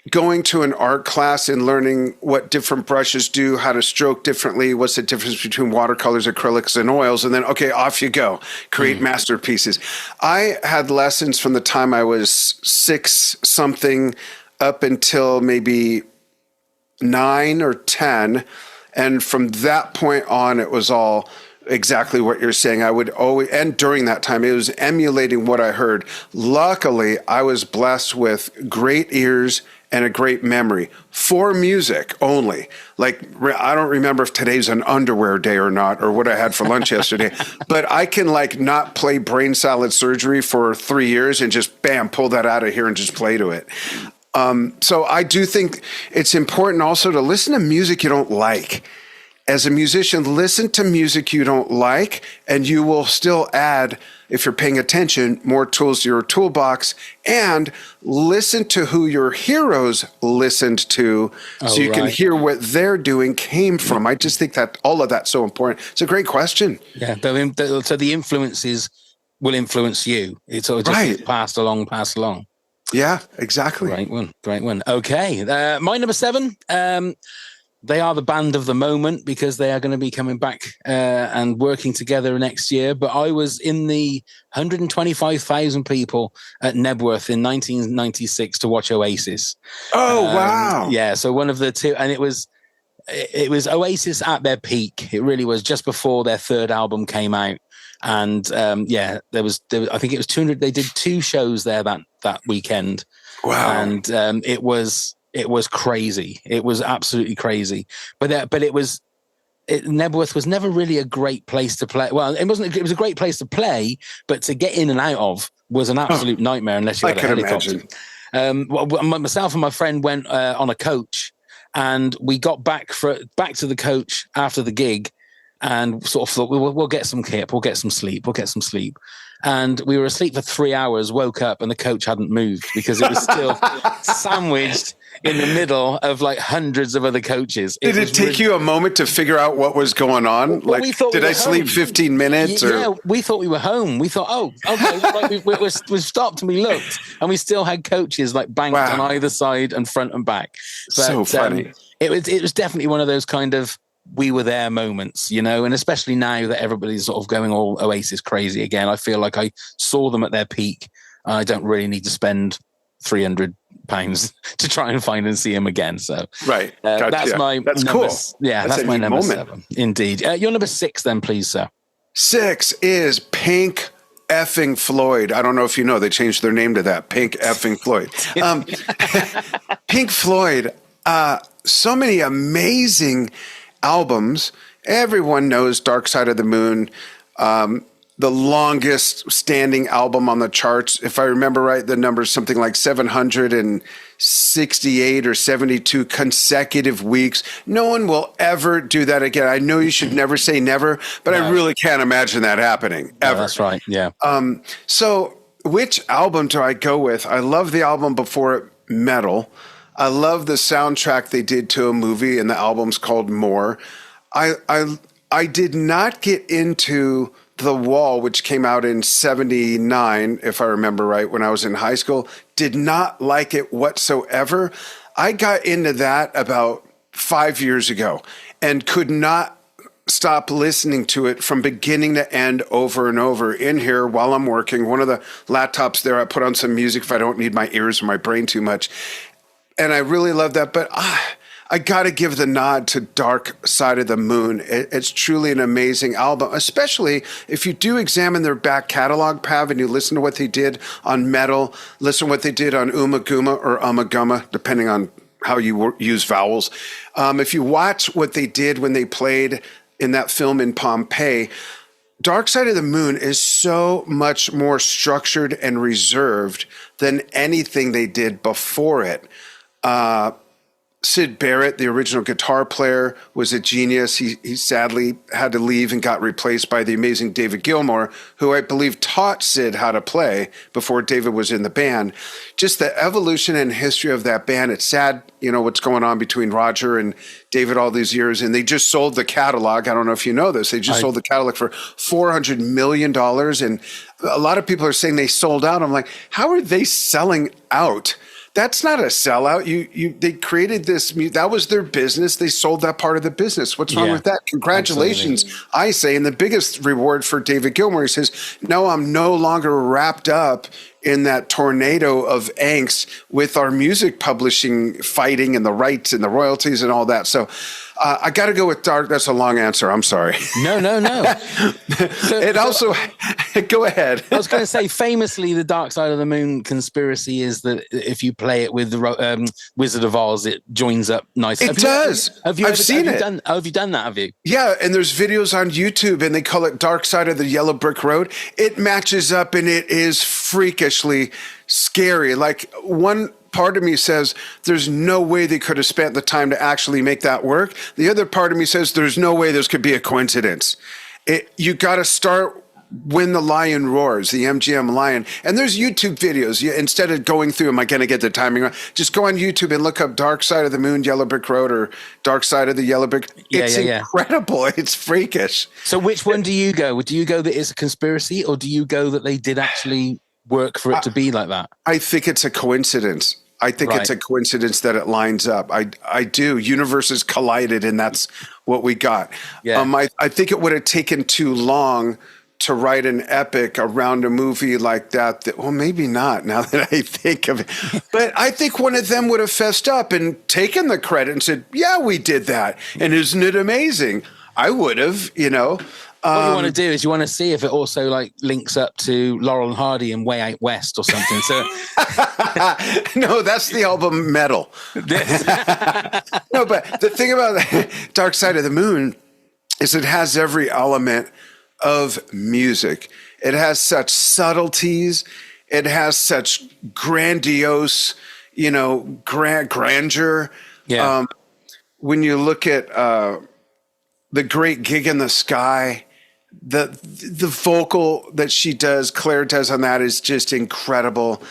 going to an art class and learning what different brushes do, how to stroke differently, what's the difference between watercolors, acrylics, and oils, and then, okay, off you go, create masterpieces. I had lessons from the time I was 6-something up until maybe 9 or 10, and from that point on, it was all exactly what you're saying. I would always, and during that time, it was emulating what I heard. Luckily, I was blessed with great ears and a great memory for music only. Like, I don't remember if today's an underwear day or not, or what I had for lunch yesterday, but I can like not play brain salad surgery for 3 years and just bam, pull that out of here and just play to it. So I do think it's important also to listen to music you don't like. As a musician, listen to music you don't like, and you will still add, if you're paying attention, more tools to your toolbox, and listen to who your heroes listened to so you can hear what they're doing came from. I just think that all of that's so important. It's a great question. Yeah, so the influences will influence you. It's all just passed along. Yeah, exactly. Great one. Okay, my number 7. They are the band of the moment because they are going to be coming back and working together next year. But I was in the 125,000 people at Nebworth in 1996 to watch Oasis. Oh, wow. Yeah, so one of the two, and it was Oasis at their peak. It really was just before their third album came out. And there was I think it was 200. They did 2 shows there that weekend. Wow. And it was crazy. It was absolutely crazy. But Nebworth was never really a great place to play. Well, it wasn't. It was a great place to play, but to get in and out of was an absolute nightmare unless you had a helicopter. Myself and my friend went on a coach, and we got back to the coach after the gig, and sort of thought we'll get some kip, we'll get some sleep. And we were asleep for 3 hours, woke up, and the coach hadn't moved because it was still sandwiched in the middle of like hundreds of other coaches. Did it take you a moment to figure out what was going on? Well, did I sleep 15 minutes? Yeah, we thought we were home. We thought, oh, okay, like we've stopped, and we looked, and we still had coaches like banked on either side and front and back. But, so funny. It was definitely one of those kind of we were there moments, and especially now that everybody's sort of going all Oasis crazy again, I feel like I saw them at their peak. I don't really need to spend £300 to try and find and see him again. So gotcha. That's cool. That's my number moment. 7. Indeed. Your number 6 then, please, sir. 6 is Pink effing Floyd. I don't know if you know, they changed their name to that. Pink effing Floyd. Pink Floyd, so many amazing albums. Everyone knows Dark Side of the Moon, the longest standing album on the charts. If I remember right, the number is something like 768 or 72 consecutive weeks. No one will ever do that again. I know you should never say never, but I really can't imagine that happening ever. No, that's right. Yeah. So which album do I go with? I love the album before it, Metal. I love the soundtrack they did to a movie, and the album's called More. I did not get into The Wall, which came out in 79, if I remember right, when I was in high school. Did not like it whatsoever. I got into that about 5 years ago and could not stop listening to it from beginning to end over and over. In here while I'm working, one of the laptops there, I put on some music if I don't need my ears or my brain too much. And I really love that. But I got to give the nod to Dark Side of the Moon. It's truly an amazing album, especially if you do examine their back catalog, Pav, and you listen to what they did on Metal, listen to what they did on Ummagumma or Ummagumma, depending on how you use vowels. If you watch what they did when they played in that film in Pompeii, Dark Side of the Moon is so much more structured and reserved than anything they did before it. Syd Barrett, the original guitar player, was a genius. He sadly had to leave and got replaced by the amazing David Gilmour, who I believe taught Syd how to play before David was in the band. Just the evolution and history of that band. It's sad, what's going on between Roger and David all these years. And they just sold the catalog. I don't know if you know this. They just sold the catalog for $400 million. And a lot of people are saying they sold out. I'm like, how are they selling out? That's not a sellout. They created this. That was their business. They sold that part of the business. What's wrong with that? Congratulations, absolutely. I say. And the biggest reward for David Gilmour, he says, no, I'm no longer wrapped up in that tornado of angst with our music publishing fighting and the rights and the royalties and all that. So I got to go with Dark. That's a long answer. I'm sorry. No. Go ahead. I was going to say, famously, the Dark Side of the Moon conspiracy is that if you play it with the Wizard of Oz, it joins up nicely. It does. I've seen it. Have you done that? Have you? Yeah, and there's videos on YouTube, and they call it Dark Side of the Yellow Brick Road. It matches up, and it is freakishly scary. Like, one part of me says there's no way they could have spent the time to actually make that work. The other part of me says there's no way this could be a coincidence. You got to start when the lion roars, the MGM lion. And there's YouTube videos. Instead of going through, am I going to get the timing right? Just go on YouTube and look up Dark Side of the Moon, Yellow Brick Road, or Dark Side of the Yellow Brick. It's incredible. It's freakish. So which one do you go? Do you go that it's a conspiracy, or do you go that they did actually work for it to be like that? I think it's a coincidence. I think it's a coincidence that it lines up. I do. Universes collided, and that's what we got. Yeah. I think it would have taken too long to write an epic around a movie like that. Well, maybe not, now that I think of it. But I think one of them would have fessed up and taken the credit and said, yeah, we did that. And isn't it amazing? I would have, What you want to do is you want to see if it also like links up to Laurel and Hardy and Way Out West or something. So no, that's the album Metal. No, but the thing about Dark Side of the Moon is it has every element of music. It has such subtleties. It has such grandiose, grandeur. Yeah. When you look at The Great Gig in the Sky, the vocal that Claire does on that is just incredible.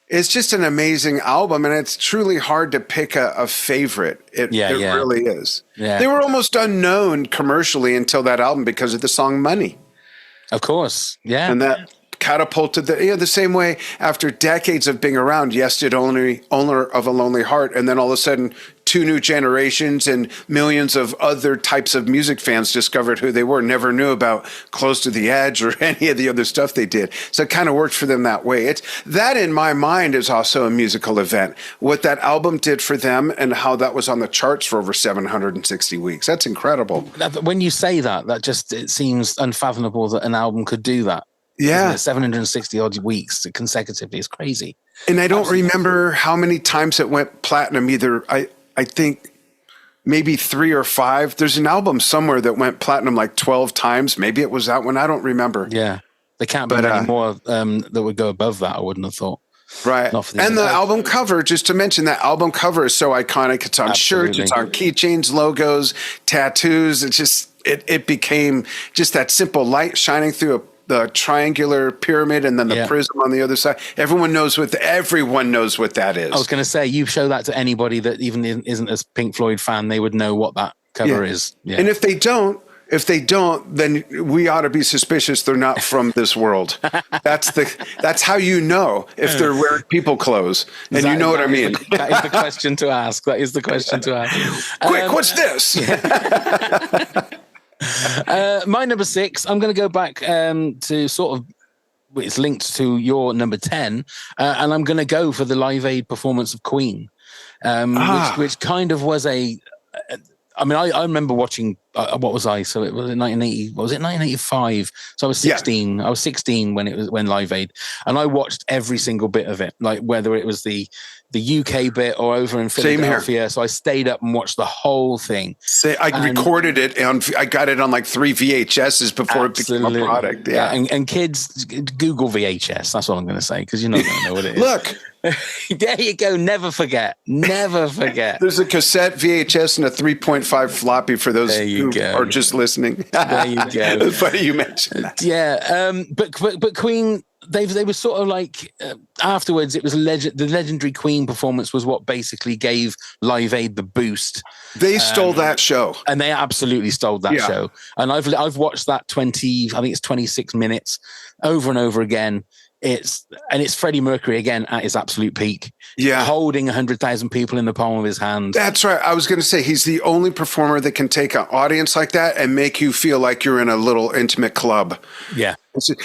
It's just an amazing album, and it's truly hard to pick a favorite. It really is. Yeah. They were almost unknown commercially until that album because of the song Money. Of course, yeah. And that catapulted the same way after decades of being around. Yes, did Owner of a Lonely Heart, and then all of a sudden 2 new generations and millions of other types of music fans discovered who they were, never knew about Close to the Edge or any of the other stuff they did. So it kind of worked for them that way. That in my mind is also a musical event. What that album did for them and how that was on the charts for over 760 weeks. That's incredible. When you say that it seems unfathomable that an album could do that. Yeah. 760 odd weeks consecutively is crazy. And I don't remember how many times it went platinum either. I think maybe 3 or 5. There's an album somewhere that went platinum like 12 times. Maybe it was that one. I don't remember. Yeah. There can't be any more that would go above that, I wouldn't have thought. Right. And the album cover, just to mention, that album cover is so iconic. It's on shirts, it's on keychains, logos, tattoos. It's just, it became just that simple light shining through the triangular pyramid and then the prism on the other side. Everyone knows what that is. I was going to say, you show that to anybody that even isn't a Pink Floyd fan, they would know what that cover is. Yeah. And if they don't, then we ought to be suspicious they're not from this world. That's how you know if they're wearing people clothes. And you know what I mean. That is the question to ask. Quick, what's this? My number 6, I'm going to go back to sort of, it's linked to your number 10, and I'm going to go for the Live Aid performance of Queen, which kind of was I remember watching, what was I? So it was in 1980, what was it, 1985? So I was 16. Yeah. I was 16 when Live Aid, and I watched every single bit of it, like whether it was the UK bit or over in Philadelphia. So I stayed up and watched the whole thing. I recorded it, and I got it on like 3 VHSs before it became a product. Yeah. And kids, Google VHS. That's all I'm going to say, because you're not going to know what it is. Look. There you go. Never forget. There's a cassette VHS and a 3.5 floppy for those who are just listening. There you go. It's funny you mentioned that. Yeah. But Queen, they were sort of like afterwards. It was the legendary Queen performance was what basically gave Live Aid the boost. They stole that show, and they absolutely stole that show. And I've watched that 26 minutes over and over again. It's Freddie Mercury again at his absolute peak. Yeah, holding 100,000 people in the palm of his hand. That's right. I was going to say he's the only performer that can take an audience like that and make you feel like you're in a little intimate club. Yeah.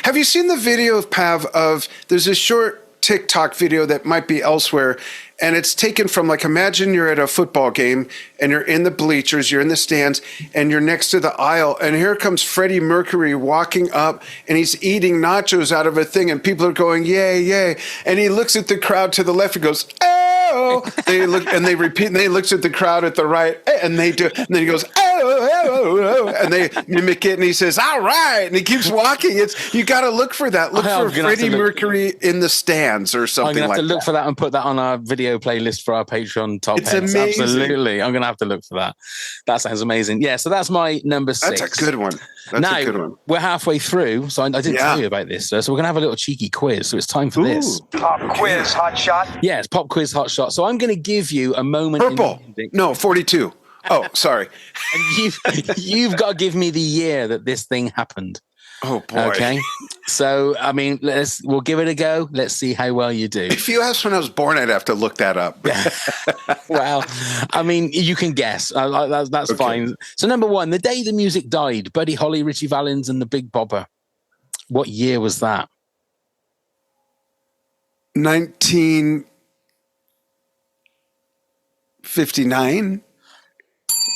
Have you seen the video of Pav of there's a short TikTok video that might be elsewhere. And it's taken from, like, imagine you're at a football game and you're in the bleachers, you're in the stands, and you're next to the aisle. And here comes Freddie Mercury walking up, and he's eating nachos out of a thing, and people are going, yay, yay. And he looks at the crowd to the left and goes, oh. They look, and they repeat, and then he looks at the crowd at the right, and they do, and then he goes, oh, and they mimic it, and he says, all right, and he keeps walking. You got to look for that. Look for Freddie Mercury in the stands or something like that. I'm going to have to look for that and put that on our video playlist for our Patreon top It's hits. amazing. Absolutely. I'm going to have to look for that. That sounds amazing. Yeah, so that's my number 6. That's a good one. Now, we're halfway through, so I didn't tell you about this. So we're going to have a little cheeky quiz. So it's time for this. Pop quiz, hot shot. Yes, pop quiz, hot shot. So I'm going to give you a moment. Purple. No, 42. Oh, sorry. And you've got to give me the year that this thing happened. Oh, boy. Okay. So, I mean, we'll give it a go. Let's see how well you do. If you asked when I was born, I'd have to look that up. Well, I mean, you can guess. That's okay. Fine. So, number 1, the day the music died, Buddy Holly, Richie Valens, and the Big Bopper. What year was that? 1959.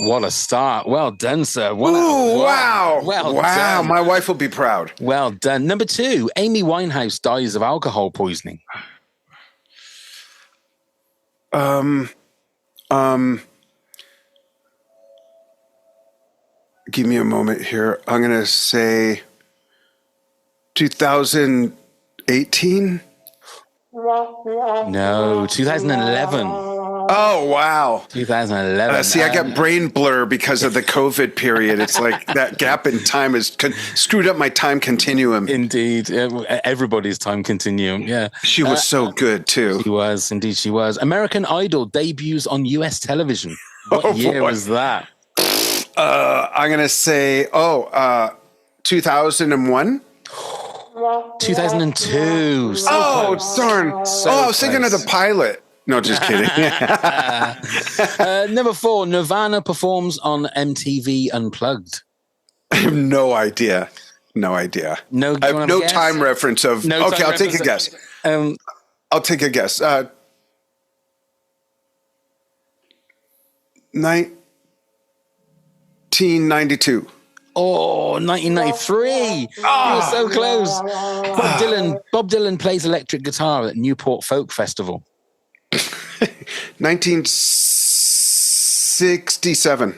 What a start. Well done, sir. Wow. Well done. My wife will be proud. Well done. Number 2, Amy Winehouse dies of alcohol poisoning. Give me a moment here. I'm going to say 2018. No, 2011. Oh, wow. 2011. See, I got brain blur because of the COVID period. It's like that gap in time has screwed up my time continuum. Indeed. Everybody's time continuum. Yeah. She was so good, too. She was. Indeed, she was. American Idol debuts on U.S. television. What year was that? I'm going to say, 2001. 2002. Close. Darn. I was thinking of the pilot. No, just kidding. Number 4, Nirvana performs on MTV Unplugged. I have no idea. No idea. No, I have no time reference of. No okay, I'll take a guess. I'll take a guess. 1992. Oh, 1993. You were so close. Bob Dylan plays electric guitar at Newport Folk Festival. 1967.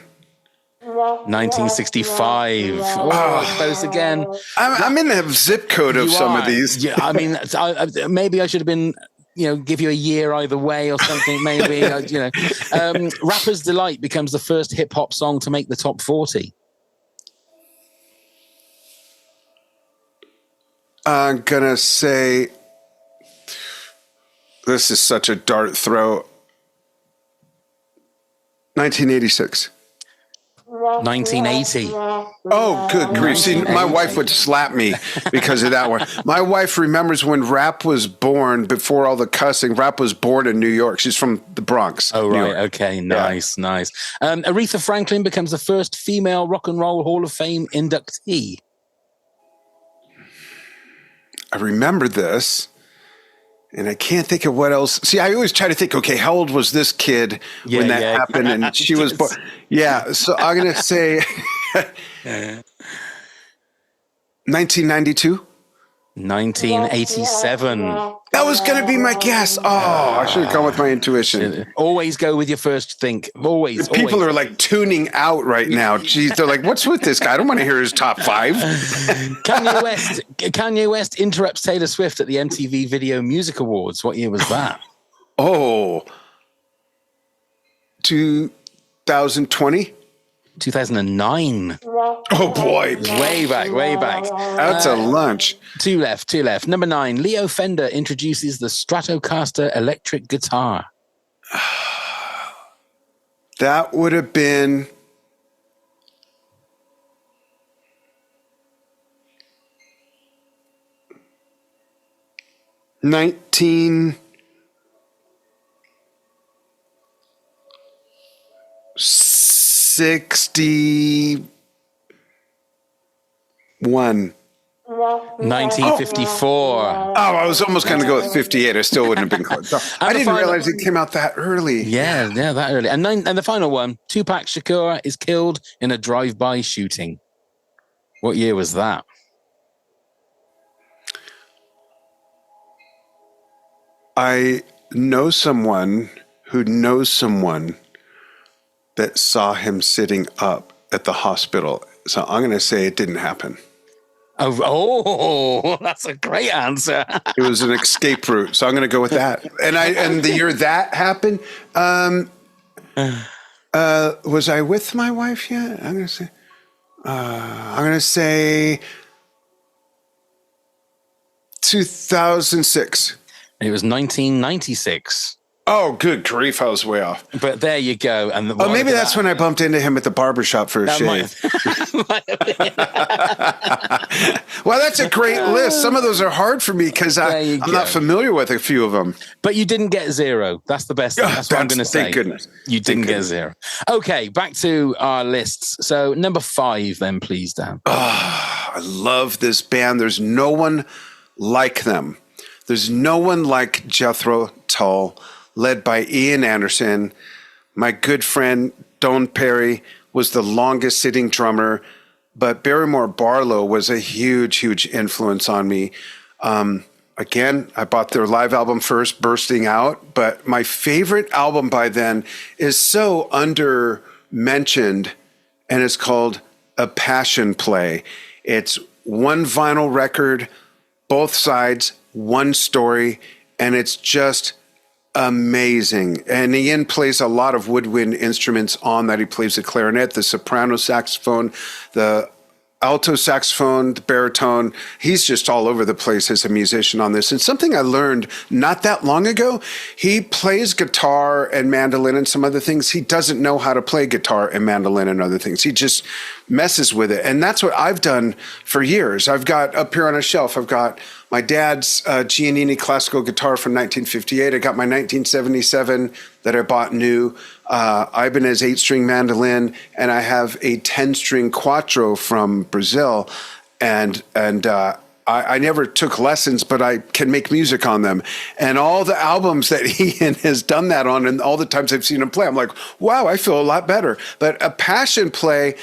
1965. Oh, close again. I'm in the zip code of some of these. Yeah, I mean, maybe I should have been, give you a year either way or something. Maybe, Rapper's Delight becomes the first hip hop song to make the top 40. I'm going to say, this is such a dart throw. 1986. 1980. Oh, good grief. See, my wife would slap me because of that one. My wife remembers when rap was born, before all the cussing. Rap was born in New York. She's from the Bronx. Oh, right. Okay. Nice, nice. Aretha Franklin becomes the first female Rock and Roll Hall of Fame inductee. I remember this, and I can't think of what else. See, I always try to think, okay, how old was this kid when that happened? And she was born. Yeah, so I'm going to say 1992. 1987. That was going to be my guess. Oh, I should have gone with my intuition. Always go with your first think. Always. People are like tuning out right now. Jeez, they're like, what's with this guy? I don't want to hear his top 5. Kanye West interrupts Taylor Swift at the MTV Video Music Awards. What year was that? 2020. 2009. Oh boy. Way back. That's a lunch. Two left. Number 9, Leo Fender introduces the Stratocaster electric guitar. That would have been $1961. 1954. Oh, I was almost going to go with 58. I still wouldn't have been close. I didn't realize it came out that early. Yeah, that early. And the final one, Tupac Shakur is killed in a drive-by shooting. What year was that? I know someone who knows someone that saw him sitting up at the hospital. So I'm going to say it didn't happen. Oh, that's a great answer. It was an escape route. So I'm going to go with that. And the year that happened, was I with my wife yet? I'm going to say 2006. It was 1996. Oh, good grief. I was way off. But there you go. And maybe that's when I bumped into him at the barbershop for a shave. Well, that's a great list. Some of those are hard for me because I'm not familiar with a few of them. But you didn't get zero. That's the best thing. That's what I'm going to say. Thank goodness. You didn't get zero. Okay, back to our lists. So number 5 then, please, Dan. Oh, I love this band. There's no one like them. There's no one like Jethro Tull, led by Ian Anderson. My good friend Don Perry was the longest sitting drummer, but Barrymore Barlow was a huge, huge influence on me. Again, I bought their live album first, Bursting Out, but my favorite album by then is so under-mentioned, and it's called A Passion Play. It's one vinyl record, both sides, one story, and it's just amazing. And Ian plays a lot of woodwind instruments on that. He plays the clarinet, the soprano saxophone, the alto saxophone, the baritone. He's just all over the place as a musician on this. And something I learned not that long ago, he plays guitar and mandolin and some other things. He doesn't know how to play guitar and mandolin and other things. He just messes with it. And that's what I've done for years. I've got up here on a shelf, I've got my dad's Giannini classical guitar from 1958. I got my 1977 that I bought new. Ibanez 8-string mandolin, and I have a 10-string quattro from Brazil. And I never took lessons, but I can make music on them. And all the albums that Ian has done that on, and all the times I've seen him play, I'm like, wow, I feel a lot better. But A Passion Play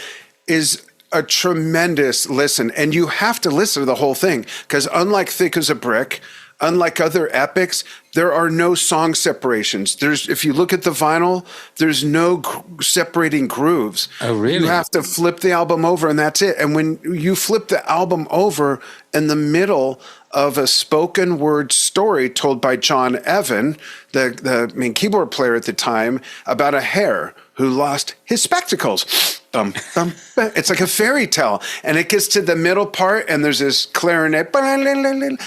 is a tremendous listen, and you have to listen to the whole thing, because unlike Thick as a Brick, unlike other epics, there are no song separations. If you look at the vinyl, there's no separating grooves. Oh, really? You have to flip the album over, and that's it. And when you flip the album over in the middle of a spoken word story told by John Evan, the main keyboard player at the time, about a hare who lost his spectacles. It's like a fairy tale. And it gets to the middle part, and there's this clarinet,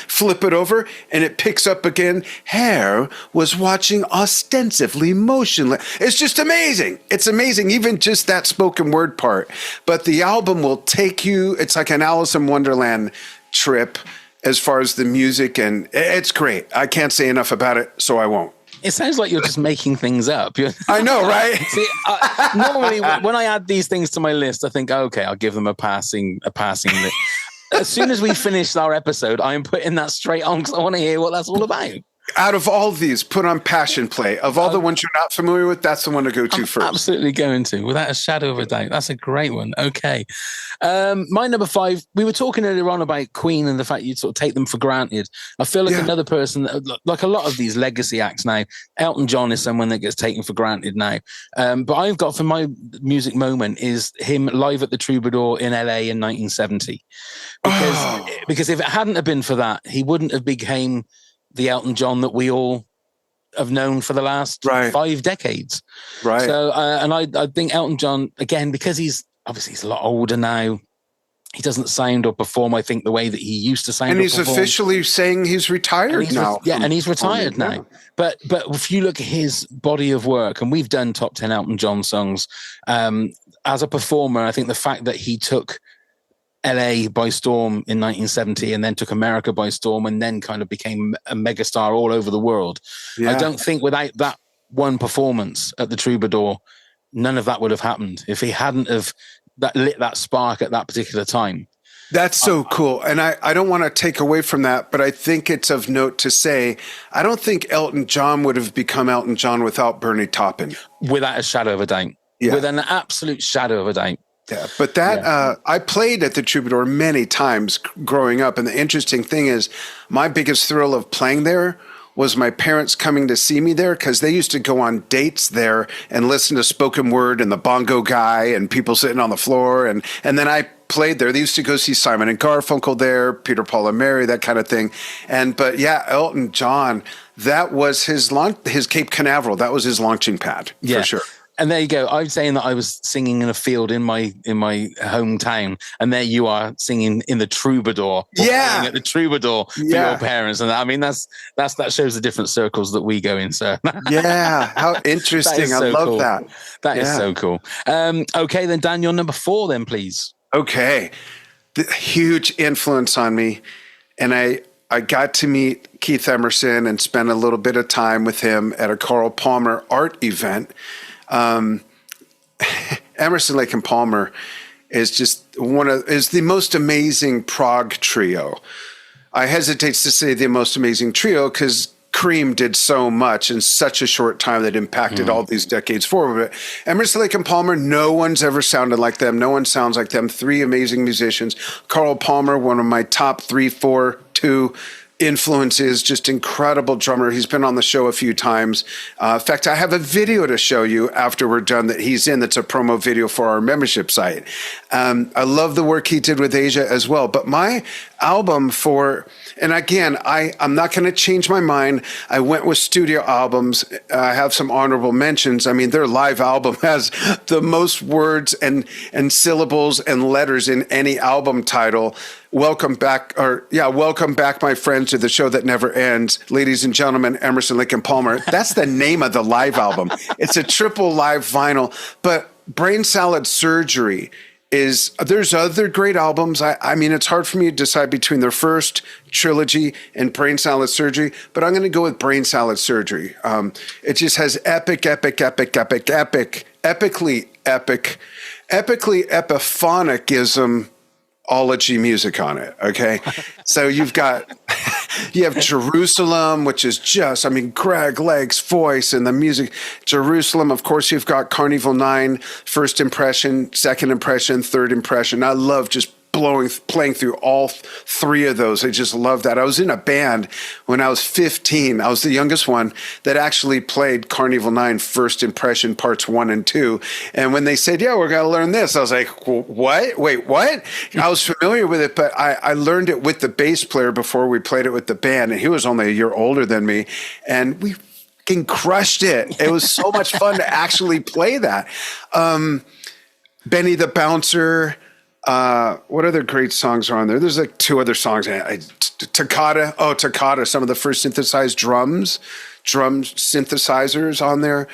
flip it over, and it picks up again. Hare was watching ostensively motionless. It's just amazing. It's amazing, even just that spoken word part. But the album will take you, it's like an Alice in Wonderland trip as far as the music, and it's great. I can't say enough about it, so I won't. It sounds like you're just making things up. I know, right? See, normally when I add these things to my list, I think, okay, I'll give them a passing list. As soon as we finish our episode, I am putting that straight on because I want to hear what that's all about. Out of all these, put on Passion Play. Of all the ones you're not familiar with, that's the one to go to first. Absolutely going to, without a shadow of a doubt. That's a great one. Okay. My number 5, we were talking earlier on about Queen and the fact you'd sort of take them for granted. I feel like another person, like a lot of these legacy acts now, Elton John is someone that gets taken for granted now. But I've got for my music moment is him live at the Troubadour in LA in 1970. Because if it hadn't have been for that, he wouldn't have became the Elton John that we all have known for the last 5 decades. Right. So, and I think Elton John, again, because he's a lot older now, he doesn't sound or perform, I think, the way that he used to sound. And he's officially saying he's retired now. And he's retired now. But if you look at his body of work, and we've done top 10 Elton John songs, as a performer, I think the fact that he took LA by storm in 1970 and then took America by storm and then kind of became a megastar all over the world. Yeah. I don't think without that one performance at the Troubadour, none of that would have happened if he hadn't have lit that spark at that particular time. That's so cool. And I don't want to take away from that, but I think it's of note to say, I don't think Elton John would have become Elton John without Bernie Taupin. Without a shadow of a doubt. Yeah. With an absolute shadow of a doubt. Yeah, but that I played at the Troubadour many times growing up. And the interesting thing is, my biggest thrill of playing there was my parents coming to see me there, because they used to go on dates there and listen to spoken word and the bongo guy and people sitting on the floor. And then I played there. They used to go see Simon and Garfunkel there, Peter, Paul and Mary, that kind of thing. But yeah, Elton John, that was his Cape Canaveral. That was his launching pad for sure. And there you go. I'm saying that I was singing in a field in my hometown, and there you are singing in the Troubadour. Yeah, at the Troubadour for your parents, and I mean that shows the different circles that we go in. So yeah, how interesting! I love cool. that. That is so cool. Okay, then Dan, you're number 4, then please. Okay, the huge influence on me, and I got to meet Keith Emerson and spend a little bit of time with him at a Carl Palmer art event. Emerson, Lake and Palmer is just is the most amazing prog trio. I hesitate to say the most amazing trio because Cream did so much in such a short time that impacted all these decades forward. But Emerson, Lake and Palmer, no one's ever sounded like them. No one sounds like them. 3 amazing musicians. Carl Palmer, one of my top 3, 4, 2 influences, just incredible drummer. He's been on the show a few times. In fact, I have a video to show you after we're done that he's in. That's a promo video for our membership site. I love the work he did with Asia as well. But my album and again, I'm not going to change my mind. I went with studio albums. I have some honorable mentions. I mean, their live album has the most words and syllables and letters in any album title. Welcome back, my friends, to the show that never ends. Ladies and gentlemen, Emerson, Lake and Palmer. That's the name of the live album. It's a triple live vinyl. But Brain Salad Surgery there's other great albums. I mean, it's hard for me to decide between their first trilogy and Brain Salad Surgery, but I'm going to go with Brain Salad Surgery. It just has epically epiphonicism ology music on it. Okay. So you have Jerusalem, which is just, I mean, Greg Lake's voice and the music. Jerusalem, of course, you've got Carnival 9, first impression, second impression, third impression. I love just playing through all 3 of those. I just love that. I was in a band when I was 15. I was the youngest one that actually played Carnival 9 First Impression Parts 1 and 2. And when they said, yeah, we're going to learn this, I was like, what? Wait, what? I was familiar with it, but I learned it with the bass player before we played it with the band. And he was only a year older than me. And we fucking crushed it. It was so much fun to actually play that. Benny the Bouncer. What other great songs are on there? There's like 2 other songs. Toccata, some of the first synthesized drum synthesizers on there.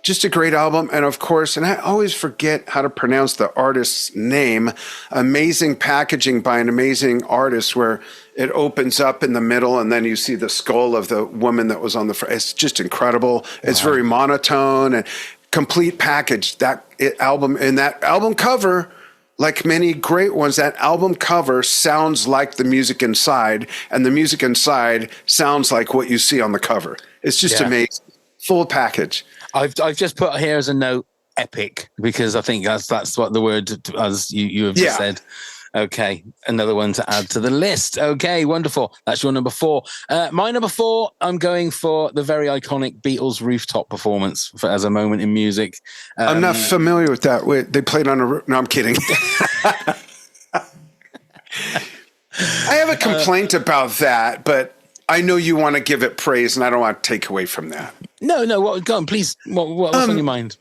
Just a great album. And of course, and I always forget how to pronounce the artist's name, amazing packaging by an amazing artist where it opens up in the middle and then you see the skull of the woman that was on the front. It's just incredible. It's very monotone and complete package. That album cover, like many great ones, that album cover sounds like the music inside, and the music inside sounds like what you see on the cover. It's just amazing. Full package. I've just put here as a note, epic, because I think that's what the word, as you have just said. Okay, another one to add to the list. Okay, wonderful. That's your number 4. My number 4, I'm going for the very iconic Beatles rooftop performance as a moment in music. I'm not familiar with that. Wait, they played on a roof. No, I'm kidding. I have a complaint about that, but I know you want to give it praise, and I don't want to take away from that. No. Go on, please. What's on your mind?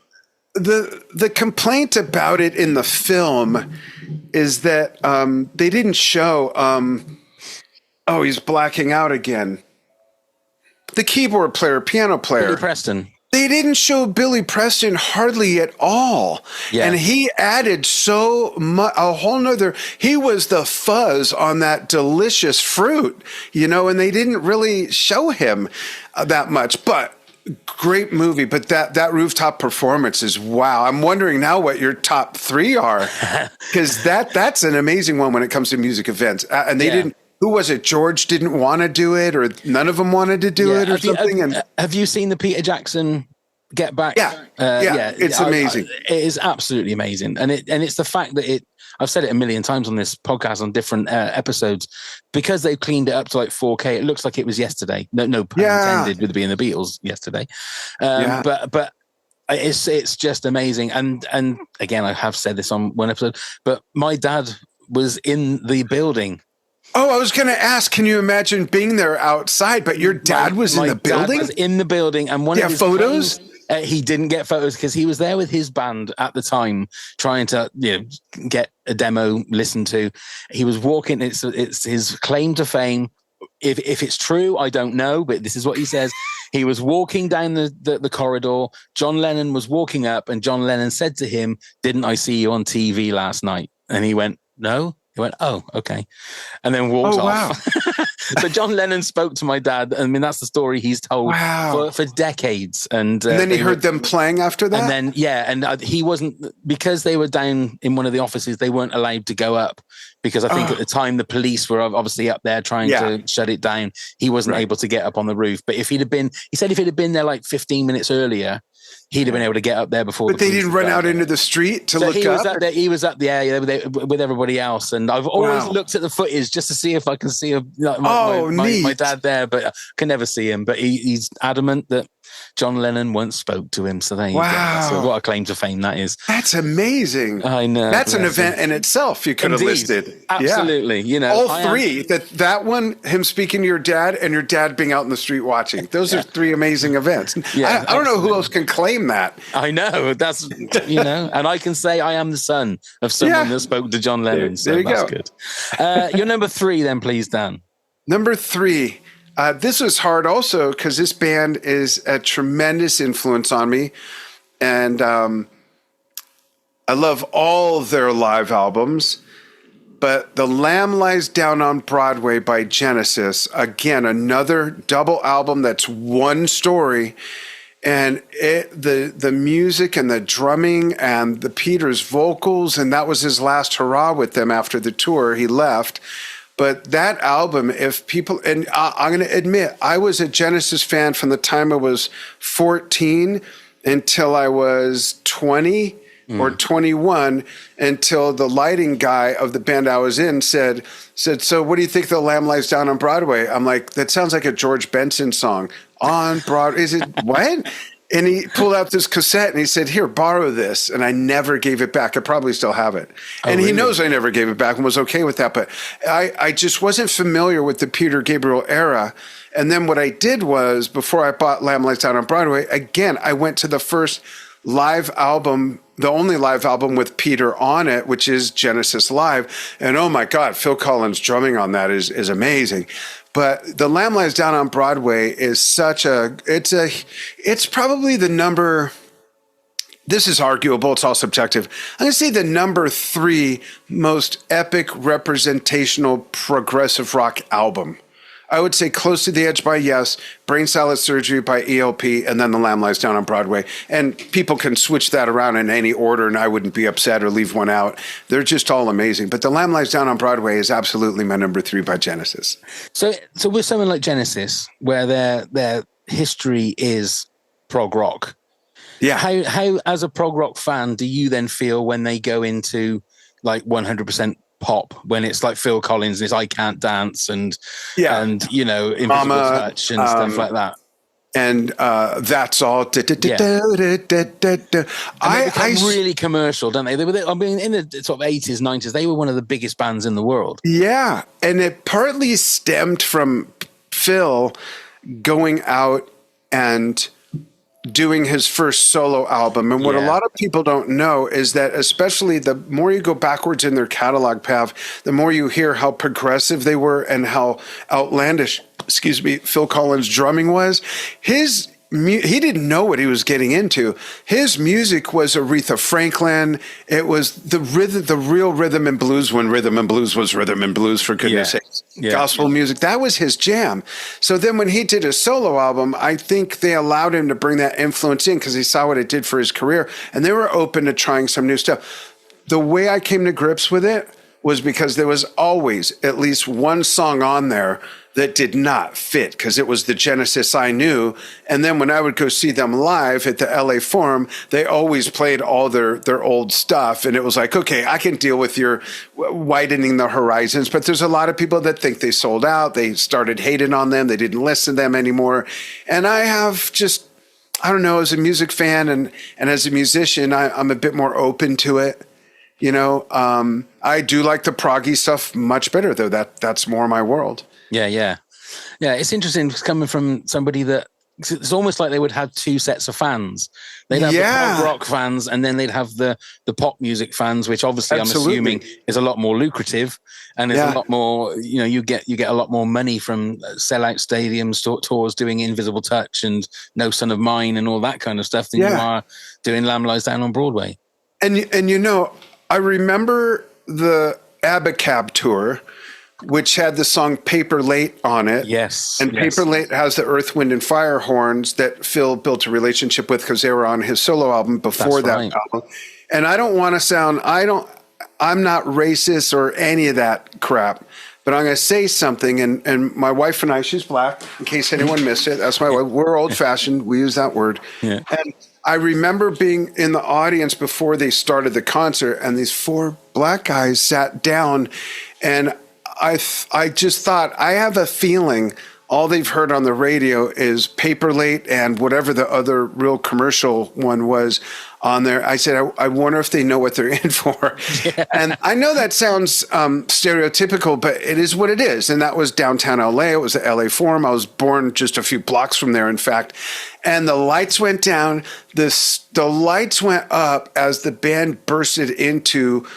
The complaint about it in the film is that they didn't show. He's blacking out again. The keyboard player, piano player, Billy Preston. They didn't show Billy Preston hardly at all. Yeah. And he added so much, a whole nother, he was the fuzz on that delicious fruit, and they didn't really show him that much. But Great movie, but that rooftop performance is wow. I'm wondering now what your top 3 are, because that's an amazing one when it comes to music events. And they didn't. Who was it? George didn't want to do it, or none of them wanted to do it, or something. Have you seen the Peter Jackson Get Back? It's amazing. It is absolutely amazing, and it's the fact that I've said it a million times on this podcast on different episodes, because they've cleaned it up to like 4K. It looks like it was yesterday. No pun intended with being the Beatles yesterday. But it's just amazing. And again, I have said this on one episode, but my dad was in the building. Oh, I was going to ask, can you imagine being there outside? But your dad was in the building? My dad was in the building, and one of his photos? He didn't get photos because he was there with his band at the time, trying to get a demo listened to. He was walking. It's his claim to fame. If it's true, I don't know, but this is what he says. He was walking down the corridor. John Lennon was walking up, and John Lennon said to him, "Didn't I see you on TV last night?" And he went, "No." He went, "Oh, okay," and then walked off. Wow. So John Lennon spoke to my dad. I mean, that's the story he's told for decades. And then he heard them playing after that? And then, he wasn't, because they were down in one of the offices, they weren't allowed to go up, because I think at the time the police were obviously up there trying to shut it down. He wasn't able to get up on the roof. But he said if he'd have been there like 15 minutes earlier, he'd have been able to get up there before. But they didn't run out into the street to look up? He was up there with everybody else. And I've always looked at the footage just to see if I can see my dad there, but I can never see him. But he's adamant that John Lennon once spoke to him. So there you go. So what a claim to fame that is. That's amazing. I know. That's an event in itself you could have listed. Absolutely. Yeah. All three. That one, him speaking to your dad, and your dad being out in the street watching. Those are 3 amazing events. Yeah, I don't know who else can claim that. I know. That's, and I can say I am the son of someone that spoke to John Lennon. So that's good. Your number 3 then, please, Dan. Number 3. This was hard also because this band is a tremendous influence on me. And I love all their live albums. But The Lamb Lies Down on Broadway by Genesis, again, another double album that's one story. And the music and the drumming and the Peter's vocals, and that was his last hurrah with them after the tour. He left. But that album, if people, and I'm going to admit, I was a Genesis fan from the time I was 14 until I was 20 or 21, until the lighting guy of the band I was in said, "So what do you think The Lamb Lies Down on Broadway?" I'm like, "That sounds like a George Benson song." On Broadway. Is it what? And he pulled out this cassette and he said, "Here, borrow this." And I never gave it back. I probably still have it. And he knows I never gave it back and was okay with that. But I just wasn't familiar with the Peter Gabriel era. And then what I did was, before I bought Lamb Lies Down on Broadway, again, I went to the first live album, the only live album with Peter on it, which is Genesis Live. And oh my God, Phil Collins drumming on that is amazing. But The Lamb Lies Down on Broadway is it's probably the number, this is arguable, it's all subjective. I'm going to say the number 3 most epic representational progressive rock album. I would say Close to the Edge by Yes, Brain Salad Surgery by ELP, and then The Lamb Lies Down on Broadway. And people can switch that around in any order, and I wouldn't be upset or leave one out. They're just all amazing. But The Lamb Lies Down on Broadway is absolutely my number 3 by Genesis. So with someone like Genesis, where their history is prog rock, how as a prog rock fan do you then feel when they go into like 100% pop, when it's like Phil Collins and his I Can't Dance and Invisible Touch and stuff like that? And That's All. They become really commercial, don't they? I mean, in the sort of 80s, 90s, they were one of the biggest bands in the world. Yeah. And it partly stemmed from Phil going out and doing his first solo album. And what a lot of people don't know is that, especially the more you go backwards in their catalog path, the more you hear how progressive they were and how outlandish, Phil Collins' drumming was. His he didn't know what he was getting into. His music was Aretha Franklin. It was the real rhythm and blues, when rhythm and blues was rhythm and blues, for goodness sakes. Gospel music, that was his jam. So then when he did a solo album, I think they allowed him to bring that influence in because he saw what it did for his career, and they were open to trying some new stuff. The way I came to grips with it was because there was always at least one song on there that did not fit, because it was the Genesis I knew. And then when I would go see them live at the LA Forum, they always played all their old stuff. And it was like, okay, I can deal with your widening the horizons. But there's a lot of people that think they sold out. They started hating on them. They didn't listen to them anymore. And I have just, I don't know, as a music fan and as a musician, I'm a bit more open to it. You know, I do like the proggy stuff much better, though. That's more my world. Yeah. It's interesting coming from somebody that it's almost like they would have two sets of fans. They'd have the punk rock fans, and then they'd have the pop music fans, which obviously I'm assuming is a lot more lucrative, and it's a lot more. You know, you get a lot more money from sellout stadiums, tours, doing Invisible Touch and No Son of Mine and all that kind of stuff than you are doing Lamb Lies Down on Broadway. And you know, I remember the ABBA tour, which had the song Paper Late on it. Yes. And Paper Late has the Earth, Wind, and Fire horns that Phil built a relationship with because they were on his solo album before album. And I don't want to sound, I'm not racist or any of that crap, but I'm going to say something. And my wife and I, she's black, in case anyone missed it. That's my wife. We're old fashioned. We use that word. Yeah. And I remember being in the audience before they started the concert, and these four black guys sat down, and I just thought, I have a feeling all they've heard on the radio is Paper Late and whatever the other real commercial one was on there. I said, I wonder if they know what they're in for. Yeah. And I know that sounds stereotypical, but it is what it is. And that was downtown LA. It was the LA Forum. I was born just a few blocks from there, in fact. And the lights went down. The lights went up as the band bursted into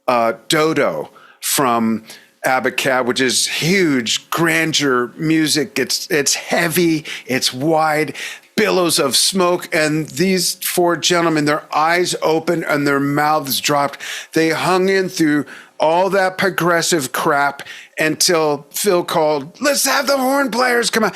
Dodo from ABBA, which is huge, grandeur music. It's heavy, it's wide, billows of smoke, and these four gentlemen, their eyes open and their mouths dropped. They hung in through all that progressive crap until Phil called, let's have the horn players come out.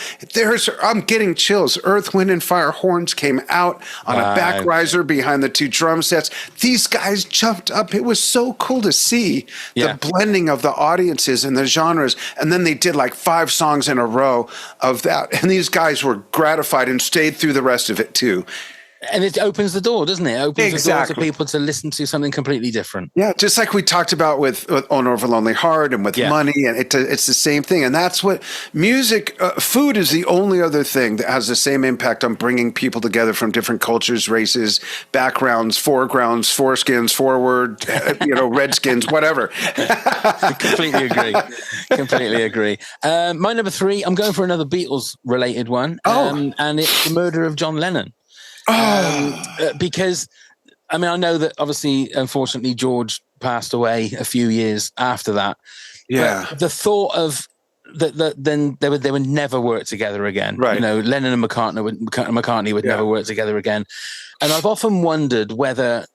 I'm getting chills. Earth, Wind, and Fire horns came out on a back riser behind the two drum sets. These guys jumped up. It was so cool to see the blending of the audiences and the genres. And then they did like 5 songs in a row of that. And these guys were gratified and stayed through the rest of it too. And it opens the door, doesn't it? It opens the door to people to listen to something completely different. Yeah, just like we talked about with On Over Lonely Heart and with Money, and it's the same thing. And that's what music, food is the only other thing that has the same impact on bringing people together from different cultures, races, backgrounds, foregrounds, foreskins, forward, redskins, whatever. Completely agree. My number 3, I'm going for another Beatles-related one. And it's the murder of John Lennon. Because, I mean, I know that obviously, unfortunately, George passed away a few years after that. Yeah. But the thought of that then they would never work together again. Right. You know, Lennon and McCartney would never work together again. And I've often wondered whether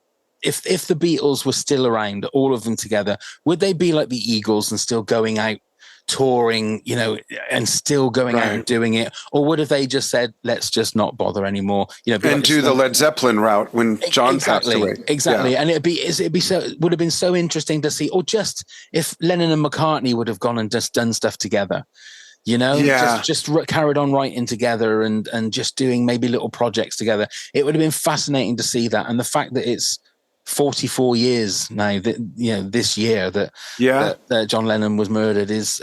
if the Beatles were still around, all of them together, would they be like the Eagles and still going out touring, and still going out and doing it, or would have they just said, let's just not bother anymore, and do the Led Zeppelin route when John passed away. Exactly. And it would have been so interesting to see, or just if Lennon and McCartney would have gone and just done stuff together, just carried on writing together and just doing maybe little projects together. It would have been fascinating to see that. And the fact that it's 44 years now this year that John Lennon was murdered is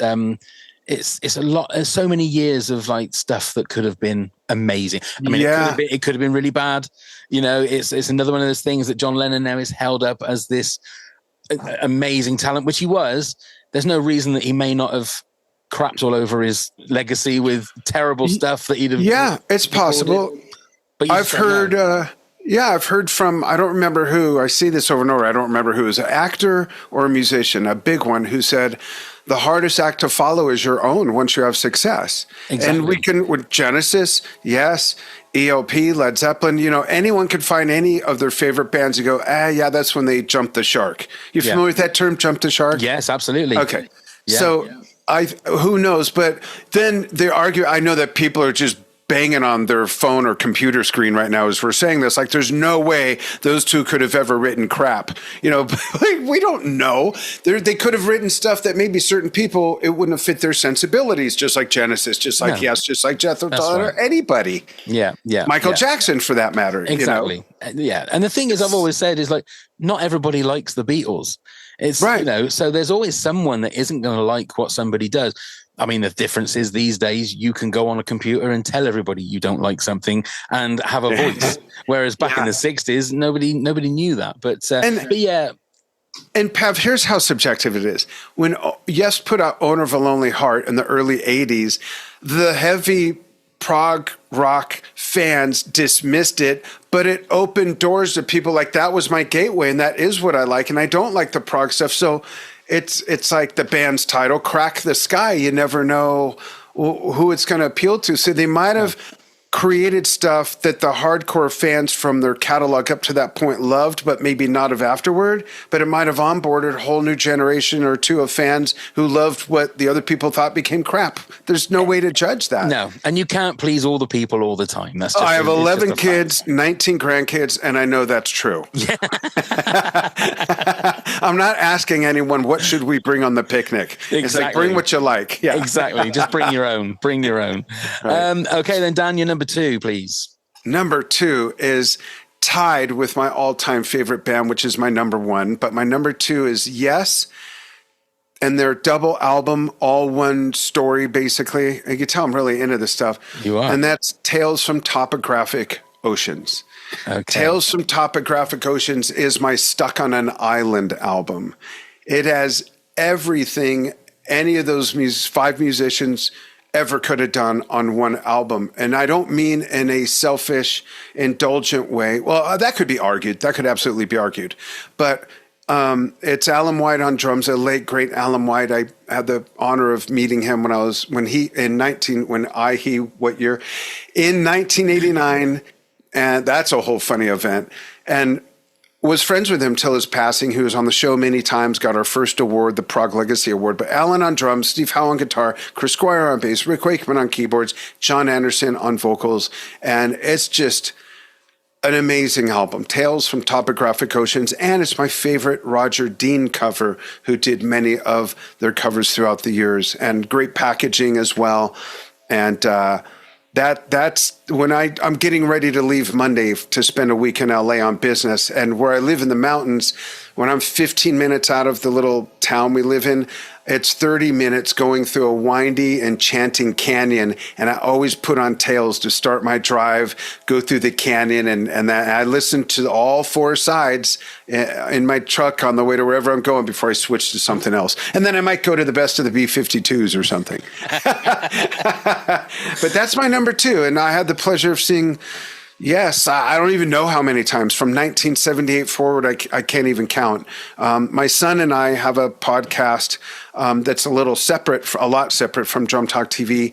it's a lot. There's so many years of like stuff that could have been amazing. I mean, it could have been really bad. It's another one of those things that John Lennon now is held up as this amazing talent, which he was. There's no reason that he may not have crapped all over his legacy with terrible stuff that he'd have. Yeah, it's possible. But I've heard. I've heard from, I don't remember who, I see this over and over, I don't remember who, is an actor or a musician, a big one, who said the hardest act to follow is your own once you have success. Exactly. And we can, with Genesis, yes, ELP, Led Zeppelin, anyone could find any of their favorite bands and go, yeah, that's when they jumped the shark. You familiar with that term, jump the shark? Yes, absolutely. Okay. Yeah. So who knows? But then they argue, I know that people are just banging on their phone or computer screen right now as we're saying this. Like, there's no way those two could have ever written crap. We don't know. They could have written stuff that maybe certain people, it wouldn't have fit their sensibilities, just like Genesis, just like Yes, just like Jethro Tull, or anybody. Yeah. Michael Jackson, for that matter. Exactly. Yeah. And the thing is, I've always said is, like, not everybody likes the Beatles. It's right. So there's always someone that isn't going to like what somebody does. I mean, the difference is these days you can go on a computer and tell everybody you don't like something and have a voice. Whereas back in the 60s, nobody knew that. But yeah. And Pav, here's how subjective it is. When Yes put out Owner of a Lonely Heart in the early 80s, the heavy prog rock fans dismissed it, but it opened doors to people like, that was my gateway and that is what I like. And I don't like the prog stuff. So it's like the band's title, Crack the Sky. You never know who it's going to appeal to. So they might have created stuff that the hardcore fans from their catalog up to that point loved, but maybe not of afterward. But it might have onboarded a whole new generation or two of fans who loved what the other people thought became crap. There's no way to judge that. No, and you can't please all the people all the time. That's just, I have 11 kids, 19 grandkids, and I know that's true. Yeah. I'm not asking anyone, what should we bring on the picnic? Exactly. It's like, bring what you like. Yeah. Exactly. Just bring your own. Bring your own. Right. Okay, then, Dan, you're number 2, please. Number 2 is tied with my all-time favorite band, which is my number 1. But my number 2 is Yes, and their double album, all one story, basically. You can tell I'm really into this stuff. You are. And that's Tales from Topographic Oceans. Okay. Tales from Topographic Oceans is my Stuck on an Island album. It has everything any of those 5 musicians ever could have done on one album. And I don't mean in a selfish, indulgent way. Well, that could be argued. That could absolutely be argued. But it's Alan White on drums, a late, great Alan White. I had the honor of meeting him in 1989. And that's a whole funny event. And was friends with him till his passing. He was on the show many times, got our first award, the Prog Legacy Award. But Alan on drums, Steve Howe on guitar, Chris Squire on bass, Rick Wakeman on keyboards, John Anderson on vocals. And it's just an amazing album, Tales from Topographic Oceans. And it's my favorite Roger Dean cover, who did many of their covers throughout the years. And great packaging as well. And that's when I'm getting ready to leave Monday to spend a week in LA on business. And where I live in the mountains, when I'm 15 minutes out of the little town we live in, it's 30 minutes going through a windy, enchanting canyon. And I always put on Tales to start my drive, go through the canyon. And I listen to all 4 sides in my truck on the way to wherever I'm going before I switch to something else. And then I might go to the best of the B-52s or something. But that's my number 2. And I had the pleasure of seeing Yes, I don't even know how many times. From 1978 forward, I can't even count. My son and I have a podcast that's a lot separate from Drum Talk TV.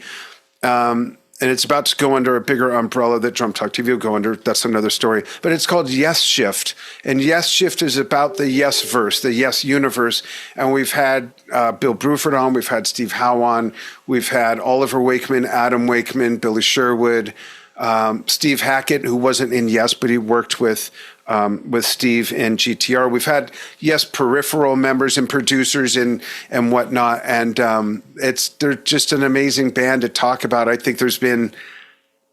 And it's about to go under a bigger umbrella that Drum Talk TV will go under. That's another story. But it's called Yes Shift. And Yes Shift is about the Yes verse, the Yes universe. And we've had Bill Bruford on. We've had Steve Howe on. We've had Oliver Wakeman, Adam Wakeman, Billy Sherwood, Steve Hackett, who wasn't in Yes, but he worked with Steve in GTR. We've had Yes peripheral members and producers and whatnot, and they're just an amazing band to talk about. I think there's been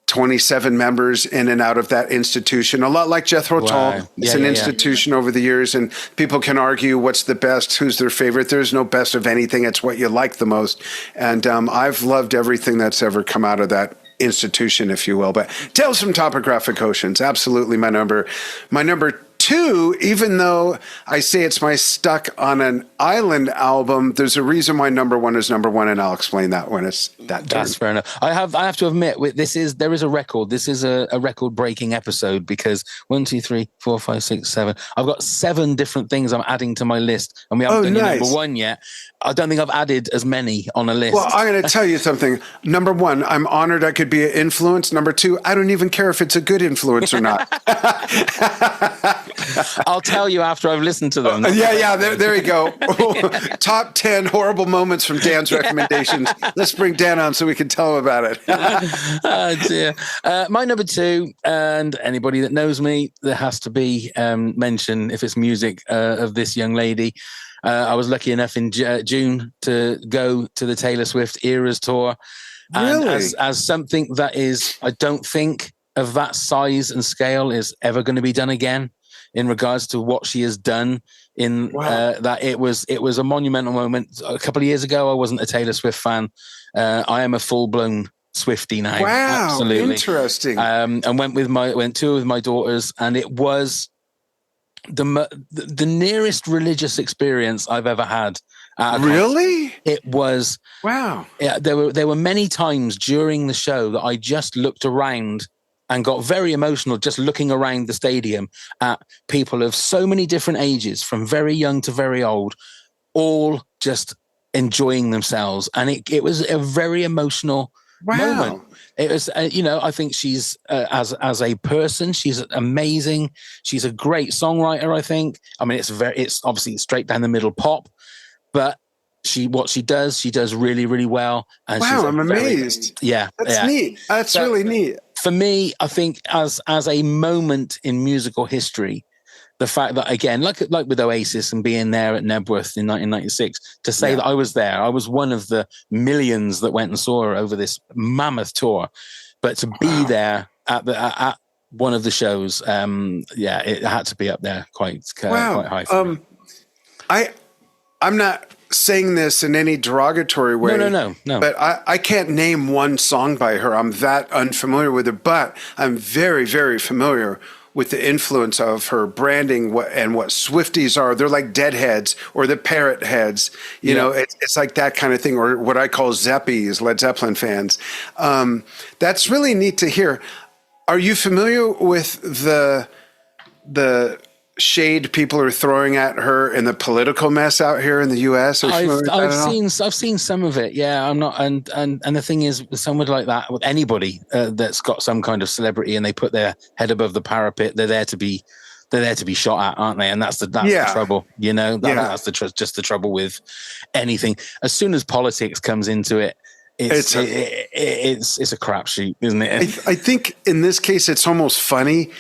27 members in and out of that institution, a lot like Jethro Tull. It's an institution over the years, and people can argue what's the best, who's their favorite. There's no best of anything. It's what you like the most, and I've loved everything that's ever come out of that institution, if you will. But Tales from Topographic Oceans, absolutely my number 2. two, even though I say it's my Stuck on an Island album, there's a reason why number one is number one, and I'll explain that when it's that turn. That's fair enough. I have to admit, there is a record. This is a record-breaking episode because 1, 2, 3, 4, 5, 6, 7. I've got 7 different things I'm adding to my list, and we haven't done number one yet. I don't think I've added as many on a list. Well, I'm going to tell you something. Number one, I'm honored I could be an influence. Number two, I don't even care if it's a good influence or not. I'll tell you after I've listened to them. Yeah, there you go. Top 10 horrible moments from Dan's recommendations. Let's bring Dan on so we can tell him about it. Oh, dear. My number 2, and anybody that knows me, there has to be mention, if it's music, of this young lady. I was lucky enough in June to go to the Taylor Swift Eras tour. And Really? as something that is, I don't think of that size and scale is ever going to be done again in regards to what she has done that it was a monumental moment. A couple of years ago, I wasn't a Taylor Swift fan. I am a full-blown Swiftie now. Wow, absolutely interesting. And went tour with my daughters, and it was the nearest religious experience I've ever had. Really? It was. Wow. Yeah, there were many times during the show that I just looked around and got very emotional just looking around the stadium at people of so many different ages, from very young to very old, all just enjoying themselves. And it was a very emotional moment. It was, I think she's, as a person, she's amazing. She's a great songwriter, I think. I mean, it's obviously straight down the middle pop, but what she does really, really well. And wow, I'm amazed. That's neat. That's really neat. For me, I think as a moment in musical history, the fact that, again, like with Oasis and being there at Nebworth in 1996, to say that I was there, I was one of the millions that went and saw her over this mammoth tour. But to be there at one of the shows, it had to be up there quite high for me. I'm not saying this in any derogatory way. No. But I can't name one song by her. I'm that unfamiliar with her, but I'm very, very familiar with the influence of her branding and what Swifties are. They're like Deadheads or the Parrot Heads. You know, it's like that kind of thing, or what I call Zeppies, Led Zeppelin fans. That's really neat to hear. Are you familiar with the shade people are throwing at her and the political mess out here in the U.S.? I've seen some of it. Yeah, I'm not, and the thing is, with someone like that, with anybody that's got some kind of celebrity and they put their head above the parapet, they're there to be shot at, aren't they? And that's the trouble. You know, that's just the trouble with anything. As soon as politics comes into it, it's a crapshoot, isn't it? I think in this case, it's almost funny,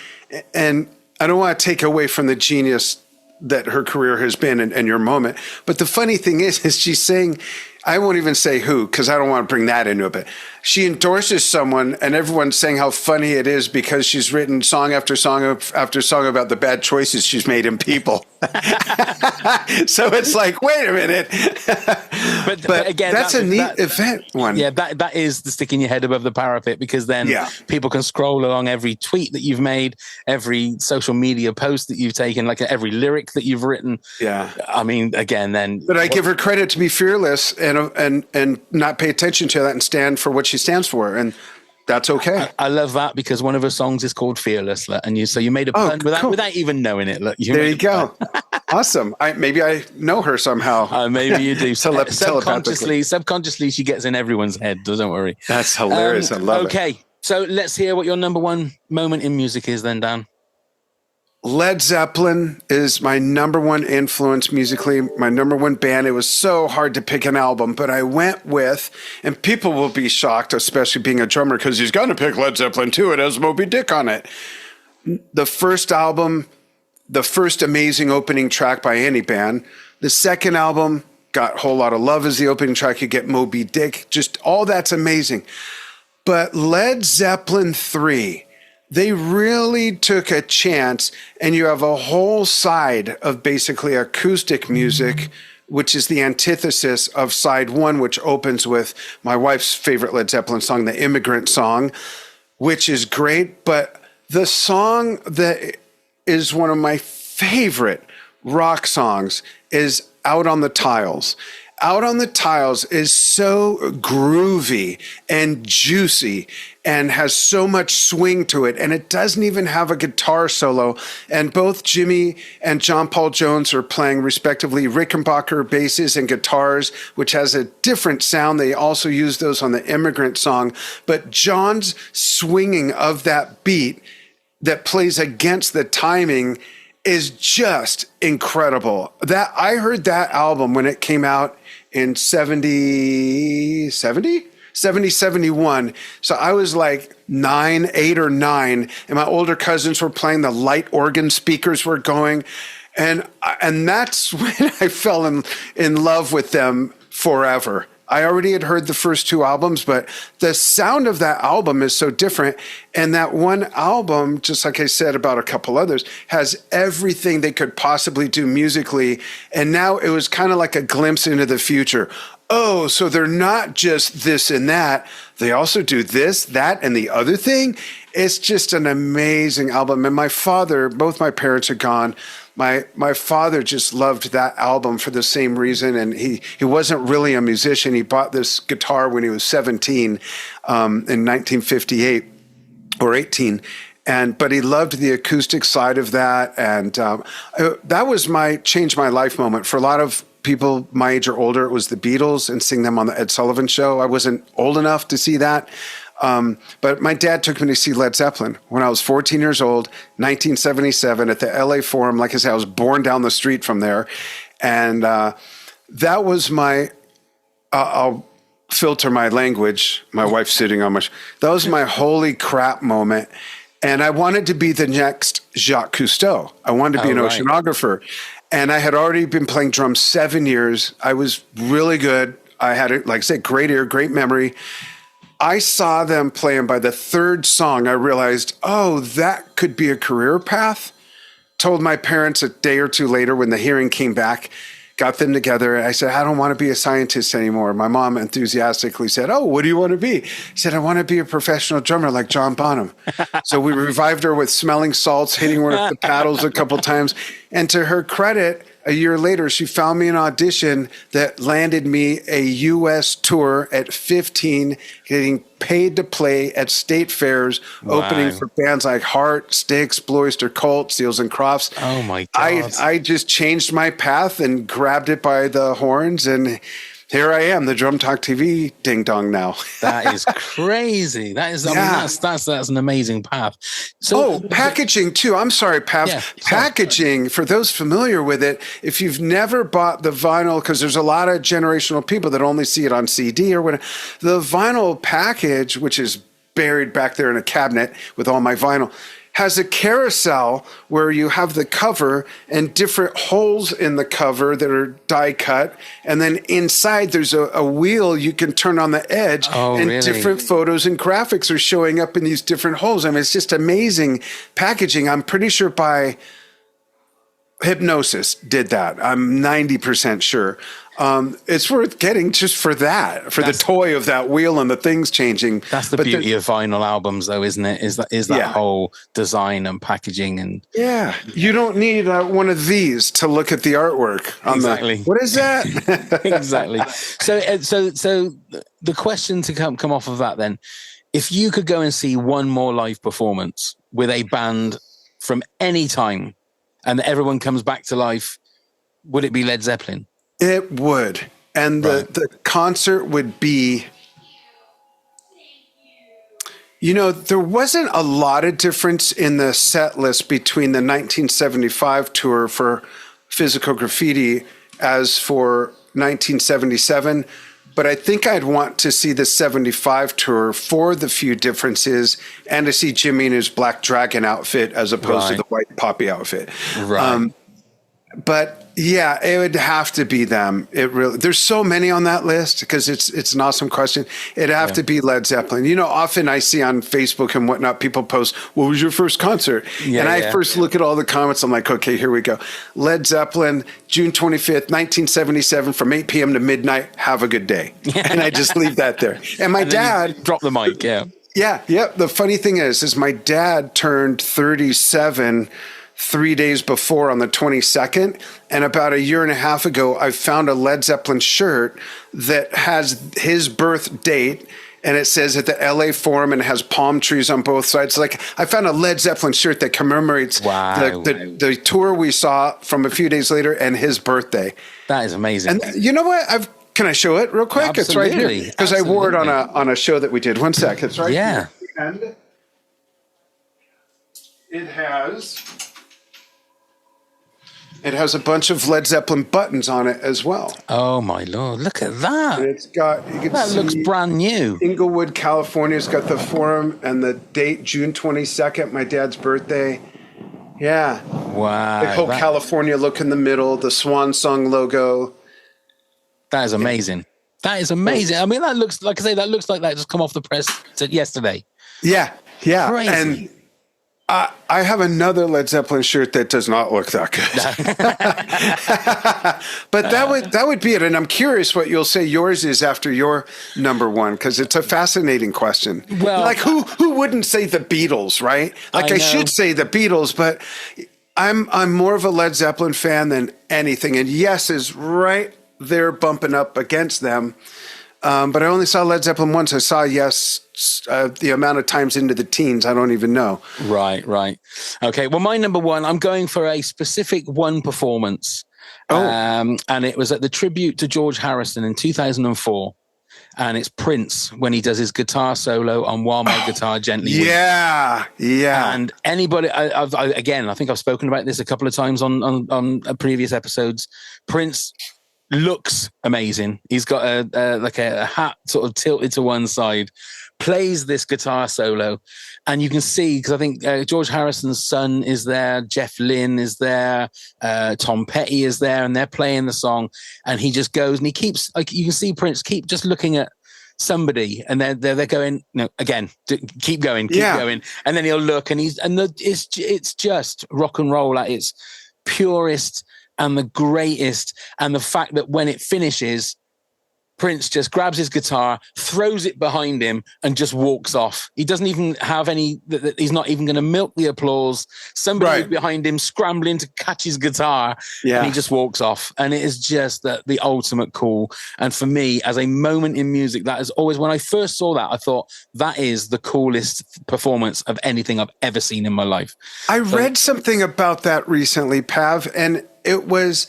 and I don't want to take away from the genius that her career has been and your moment. But the funny thing is she's saying, I won't even say who, because I don't want to bring that into it, but she endorses someone and everyone's saying how funny it is because she's written song after song after song about the bad choices she's made in people. So it's like, wait a minute. but again, that's a neat event one. Yeah, that is the sticking your head above the parapet, because then people can scroll along every tweet that you've made, every social media post that you've taken, like every lyric that you've written. Yeah. I mean, again, then. But I give her credit to be fearless and not pay attention to that and stand for what she stands for. And that's okay. I love that, because one of her songs is called Fearless. And you made a pun without even knowing it. Look, there you go. Awesome. Maybe I know her somehow. Maybe you do. Subconsciously, she gets in everyone's head. Don't worry. That's hilarious. I love it. Okay. So let's hear what your number one moment in music is then, Dan. Led Zeppelin is my number one influence musically, my number one band. It was so hard to pick an album, but I went with, and people will be shocked, especially being a drummer, because he's going to pick Led Zeppelin too. It has Moby Dick on it. The first album, the first amazing opening track by any band. The second album got Whole Lot of Love as the opening track. You get Moby Dick. Just all that's amazing. But Led Zeppelin 3... they really took a chance, and you have a whole side of basically acoustic music, which is the antithesis of side one, which opens with my wife's favorite Led Zeppelin song, the Immigrant Song, which is great. But the song that is one of my favorite rock songs is Out on the Tiles. Out on the Tiles is so groovy and juicy and has so much swing to it. And it doesn't even have a guitar solo. And both Jimmy and John Paul Jones are playing respectively Rickenbacker basses and guitars, which has a different sound. They also use those on the Immigrant Song. But John's swinging of that beat that plays against the timing is just incredible. That I heard that album when it came out in 71. So I was like 8 or 9, and my older cousins were playing, the light organ speakers were going. And that's when I fell in love with them forever. I already had heard the first 2 albums, but the sound of that album is so different. And that one album, just like I said about a couple others, has everything they could possibly do musically. And now it was kind of like a glimpse into the future. Oh, so they're not just this and that. They also do this, that, and the other thing. It's just an amazing album. And my father, both my parents are gone. My father just loved that album for the same reason, and he wasn't really a musician. He bought this guitar when he was 17 in 1958 or 18, but he loved the acoustic side of that, and that was changed my life moment. For a lot of people my age or older, it was the Beatles and seeing them on the Ed Sullivan Show. I wasn't old enough to see that. But my dad took me to see Led Zeppelin when I was 14 years old, 1977 at the LA Forum. Like I said, I was born down the street from there. And that was I'll filter my language. My wife's sitting on that was my holy crap moment. And I wanted to be the next Jacques Cousteau. I wanted to be an oceanographer. And I had already been playing drums 7 years. I was really good. I had, like I said, great ear, great memory. I saw them play, and by the 3rd song, I realized, oh, that could be a career path. Told my parents a day or 2 later when the hearing came back, got them together. I said, I don't want to be a scientist anymore. My mom enthusiastically said, oh, what do you want to be? I said, I want to be a professional drummer like John Bonham. So we revived her with Smelling Salts, hitting her with the paddles a couple times. And to her credit, a year later, she found me an audition that landed me a U.S. tour at 15, getting paid to play at state fairs, opening for bands like Heart, Styx, Blue Oyster Cult, Seals and Crofts. Oh, my God. I just changed my path and grabbed it by the horns, and here I am, the Drum Talk TV ding dong now. That is crazy. That is, I mean, that's an amazing path. So, packaging too. I'm sorry, Pav. Yeah, packaging, for those familiar with it, if you've never bought the vinyl, because there's a lot of generational people that only see it on CD or whatever, the vinyl package, which is buried back there in a cabinet with all my vinyl, has a carousel where you have the cover and different holes in the cover that are die cut. And then inside there's a wheel you can turn on the edge, and different photos and graphics are showing up in these different holes. I mean, it's just amazing packaging. I'm pretty sure by Hypnosis did that. I'm 90% sure. It's worth getting just for that, the toy of that wheel and the things changing. That's the beauty of vinyl albums, though, isn't it? Is that whole design and packaging and you don't need one of these to look at the artwork. Exactly. What is that? Exactly. So the question to come off of that then, if you could go and see one more live performance with a band from any time, and everyone comes back to life, would it be Led Zeppelin? It would. And the concert would be, there wasn't a lot of difference in the set list between the 1975 tour for Physical Graffiti as for 1977. But I think I'd want to see the 75 tour for the few differences, and to see Jimmy in his Black Dragon outfit as opposed to the white poppy outfit. Right. But yeah, it would have to be them. There's so many on that list because it's an awesome question. It'd have to be Led Zeppelin. Often I see on Facebook and whatnot, people post, what was your first concert? And I first look at all the comments. I'm like, okay, here we go. Led Zeppelin, June 25th, 1977 from 8 p.m. to midnight. Have a good day. And I just leave that there. And my dad drop the mic. Yeah. Yeah. The funny thing is my dad turned 37 3 days before on the 22nd. And about a year and a half ago, I found a Led Zeppelin shirt that has his birth date. And it says at the LA Forum, and it has palm trees on both sides. Like, I found a Led Zeppelin shirt that commemorates the tour we saw from a few days later and his birthday. That is amazing. And you know what? Can I show it real quick? Absolutely. It's right here. Because I wore it on a show that we did. 1 sec. It's right here. And it has a bunch of Led Zeppelin buttons on it as well. Oh my Lord! Look at that. And it's got, you can see, looks brand new. Inglewood, California. It's got the Forum and the date, June 22nd, my dad's birthday. Yeah. Wow. The whole California look in the middle, the Swan Song logo. That is amazing. That is amazing. I mean, that looks, like I say, that looks like that just come off the press yesterday. Yeah. Yeah. Crazy. And I have another Led Zeppelin shirt that does not look that good. But that would be it. And I'm curious what you'll say yours is after your number one, because it's a fascinating question. Well, like who wouldn't say the Beatles, right? Like I should say the Beatles, but I'm more of a Led Zeppelin fan than anything. And Yes is right there bumping up against them. But I only saw Led Zeppelin once. I saw Yes the amount of times into the teens, I don't even know. Right. Okay, well, my number one, I'm going for a specific one performance. And it was at the tribute to George Harrison in 2004. And it's Prince when he does his guitar solo on While My Guitar Gently Weeps. Yeah. And anybody, I think I've spoken about this a couple of times on previous episodes. Prince looks amazing. He's got a hat sort of tilted to one side, plays this guitar solo, and you can see, because I think George Harrison's son is there, Jeff Lynne is there, Tom Petty is there, and they're playing the song, and he just goes and he keeps, like, you can see Prince keep just looking at somebody, and they're going, no, again, keep going, and then he'll look, and it's just rock and roll at its purest and the greatest. And the fact that when it finishes, Prince just grabs his guitar, throws it behind him, and just walks off. He doesn't even have any, he's not even going to milk the applause. Somebody behind him scrambling to catch his guitar, and he just walks off. And it is just the ultimate cool. And for me, as a moment in music, that is always, when I first saw that, I thought that is the coolest performance of anything I've ever seen in my life. I read something about that recently, Pav, and it was,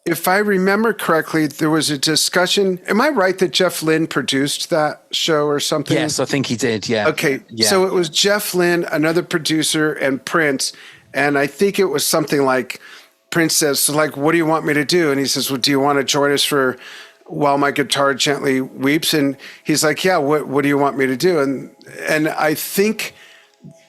if I remember correctly, there was a discussion. Am I right that Jeff Lynne produced that show or something? Yes, I think he did. Yeah. Okay. Yeah. So it was Jeff Lynne, another producer, and Prince. And I think it was something like, Prince says, so like, what do you want me to do? And he says, well, do you want to join us for While My Guitar Gently Weeps? And he's like, yeah, what do you want me to do? And I think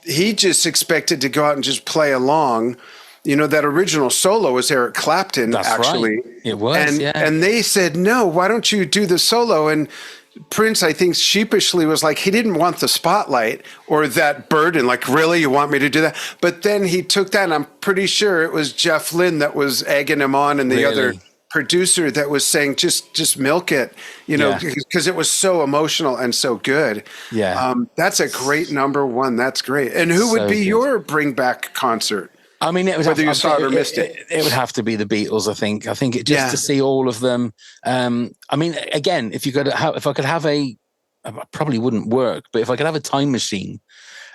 he just expected to go out and just play along. You know, that original solo was Eric Clapton, actually. Right. It was, and they said, no, why don't you do the solo? And Prince, I think, sheepishly was like, he didn't want the spotlight or that burden. Like, really, you want me to do that? But then he took that, and I'm pretty sure it was Jeff Lynne that was egging him on, and the other producer that was saying, just milk it, you know, because it was so emotional and so good. Yeah. That's a great number one. That's great. And who would be your bring back concert? I mean, it would whether you saw it or missed it. It would have to be the Beatles. I think it just to see all of them. I mean, again, if I could have I probably wouldn't work, but if I could have a time machine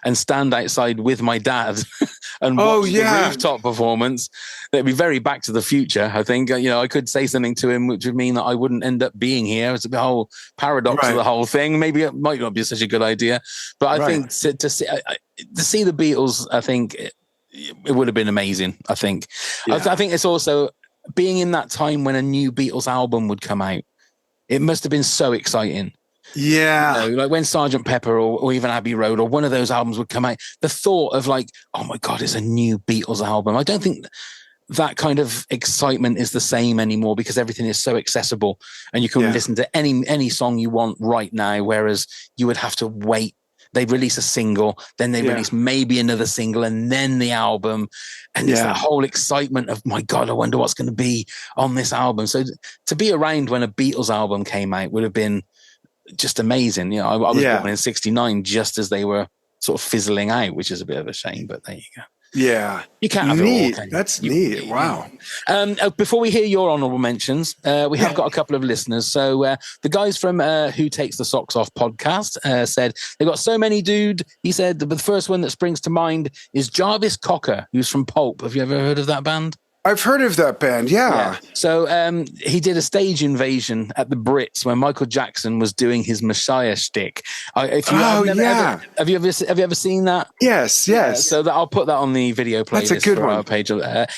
and stand outside with my dad and watch the rooftop performance, that'd be very Back to the Future. I think, you know, I could say something to him, which would mean that I wouldn't end up being here. It's a whole paradox of the whole thing. Maybe it might not be such a good idea, but I think to see the Beatles, I think it would have been amazing. I think. I think it's also being in that time when a new Beatles album would come out. It must have been so exciting. Yeah. You know, like when Sgt. Pepper or even Abbey Road or one of those albums would come out, the thought of like, oh my God, it's a new Beatles album. I don't think that kind of excitement is the same anymore because everything is so accessible and you can listen to any song you want right now. Whereas you would have to wait. They release a single, then they release maybe another single and then the album. And it's that whole excitement of, my God, I wonder what's going to be on this album. So to be around when a Beatles album came out would have been just amazing. You know, I was born in 69 just as they were sort of fizzling out, which is a bit of a shame, but there you go. Yeah. You can't have it all, can you? That's neat. Wow. Before we hear your honorable mentions, we have got a couple of listeners. So the guys from Who Takes the Socks Off podcast said, they got so many, dude. He said the first one that springs to mind is Jarvis Cocker, who's from Pulp. Have you ever heard of that band? I've heard of that band, yeah. So he did a stage invasion at the Brits when Michael Jackson was doing his Messiah shtick. Have you ever seen that? Yes. So I'll put that on the video playlist. That's a good for one. our page.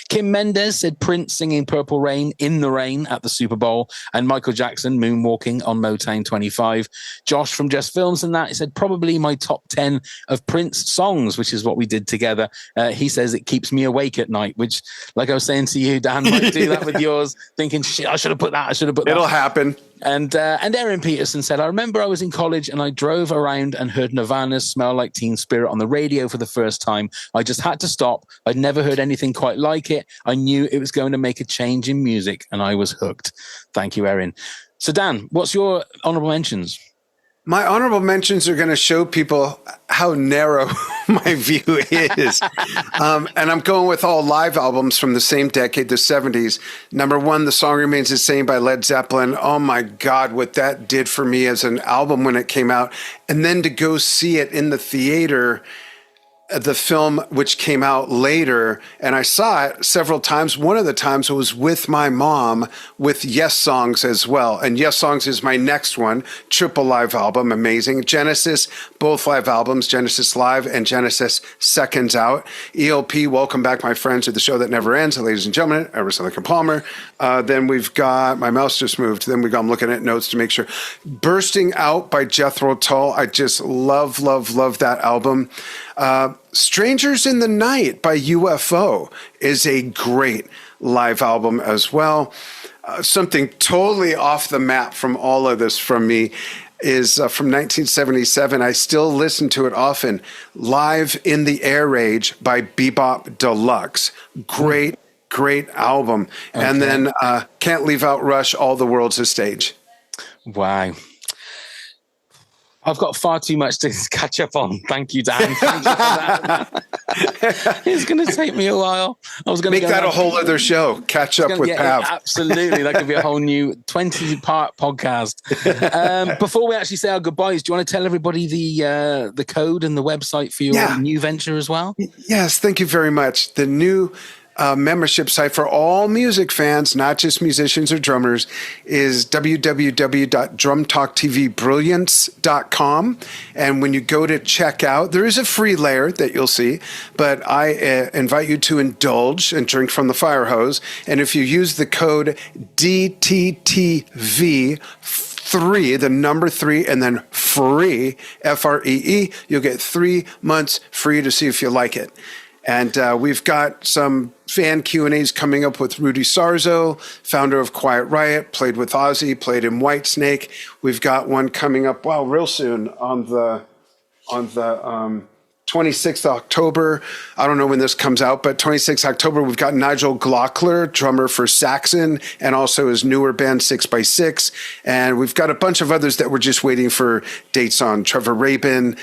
Kim Mendes said Prince singing Purple Rain in the rain at the Super Bowl, and Michael Jackson moonwalking on Motown 25. Josh from Just Films and that, he said probably my top 10 of Prince songs, which is what we did together. He says it keeps me awake at night, which, like I was saying to you, Dan, might do that with yours, thinking, shit, I should have put that. It'll happen. And Aaron Peterson said, I remember I was in college and I drove around and heard Nirvana's Smell Like Teen Spirit on the radio for the first time. I just had to stop. I'd never heard anything quite like it. I knew it was going to make a change in music and I was hooked. Thank you, Erin. So Dan, what's your honorable mentions? My honorable mentions are going to show people how narrow my view is. And I'm going with all live albums from the same decade, the 70s. Number one, The Song Remains the Same by Led Zeppelin. Oh my God, what that did for me as an album when it came out. And then to go see it in the theater, the film, which came out later, and I saw it several times. One of the times it was with my mom with Yes Songs as well. And Yes Songs is my next one, triple live album, amazing. Genesis, both live albums, Genesis Live and Genesis Seconds Out. ELP, Welcome Back, My Friends, to the Show That Never Ends, ladies and gentlemen, Emerson, Lake and Palmer. Then we've got, my mouse just moved, then I'm looking at notes to make sure. Bursting Out by Jethro Tull. I just love that album. Strangers in the Night by UFO is a great live album as well. Something totally off the map from all of this from me is from 1977. I still listen to it often. Live in the Air Rage by Bebop Deluxe. Great album. Okay. And then can't leave out Rush, All the World's a Stage. Wow. I've got far too much to catch up on. Thank you, Dan. Thank you for that. It's going to take me a while. I was going to make that a whole other show. Catch up with Pav. Absolutely. That could be a whole new 20-part podcast. Before we actually say our goodbyes, do you want to tell everybody the code and the website for your new venture as well? Yes, thank you very much. The new membership site for all music fans, not just musicians or drummers, is www.drumtalktvbrilliance.com. And when you go to check out, there is a free layer that you'll see, but I invite you to indulge and drink from the fire hose. And if you use the code DTTV3, the number 3, and then free, FREE, you'll get 3 months free to see if you like it. And we've got some fan Q&As coming up with Rudy Sarzo, founder of Quiet Riot, played with Ozzy, played in Whitesnake. We've got one coming up, real soon on the 26th October. I don't know when this comes out, but 26th October, we've got Nigel Glockler, drummer for Saxon, and also his newer band 6x6. And we've got a bunch of others that we're just waiting for dates on. Trevor Rabin,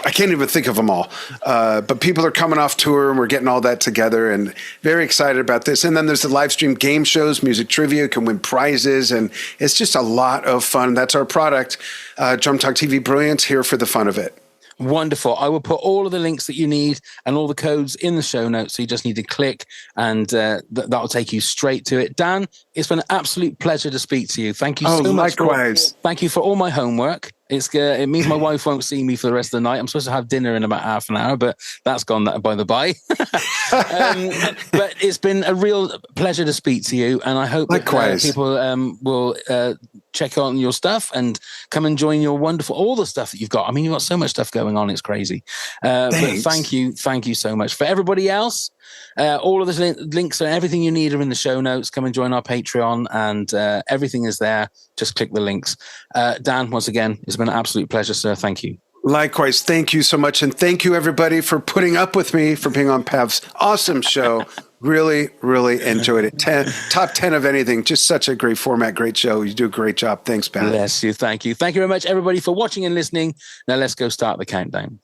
I can't even think of them all. But people are coming off tour and we're getting all that together and very excited about this. And then there's the live stream game shows, music trivia, can win prizes. And it's just a lot of fun. That's our product. Drum Talk TV Brilliance, here for the fun of it. Wonderful. I will put all of the links that you need and all the codes in the show notes. So you just need to click and that'll take you straight to it. Dan, it's been an absolute pleasure to speak to you. Thank you so much. Likewise. Thank you for all my homework. It means my wife won't see me for the rest of the night. I'm supposed to have dinner in about half an hour, but that's gone by the by. But it's been a real pleasure to speak to you, and I hope that people will check on your stuff and come and join your all the stuff that you've got. I mean, you've got so much stuff going on; it's crazy. But thank you so much. For everybody else, all of the links and everything you need are in the show notes. Come and join our Patreon, and everything is there. Just click the links. Dan, once again, it's been an absolute pleasure, sir. Thank you. Likewise. Thank you so much. And thank you, everybody, for putting up with me, for being on Pav's awesome show. Really, really enjoyed it. Top 10 of anything. Just such a great format, great show. You do a great job. Thanks, Pav. Bless you. Thank you. Thank you very much, everybody, for watching and listening. Now let's go start the countdown.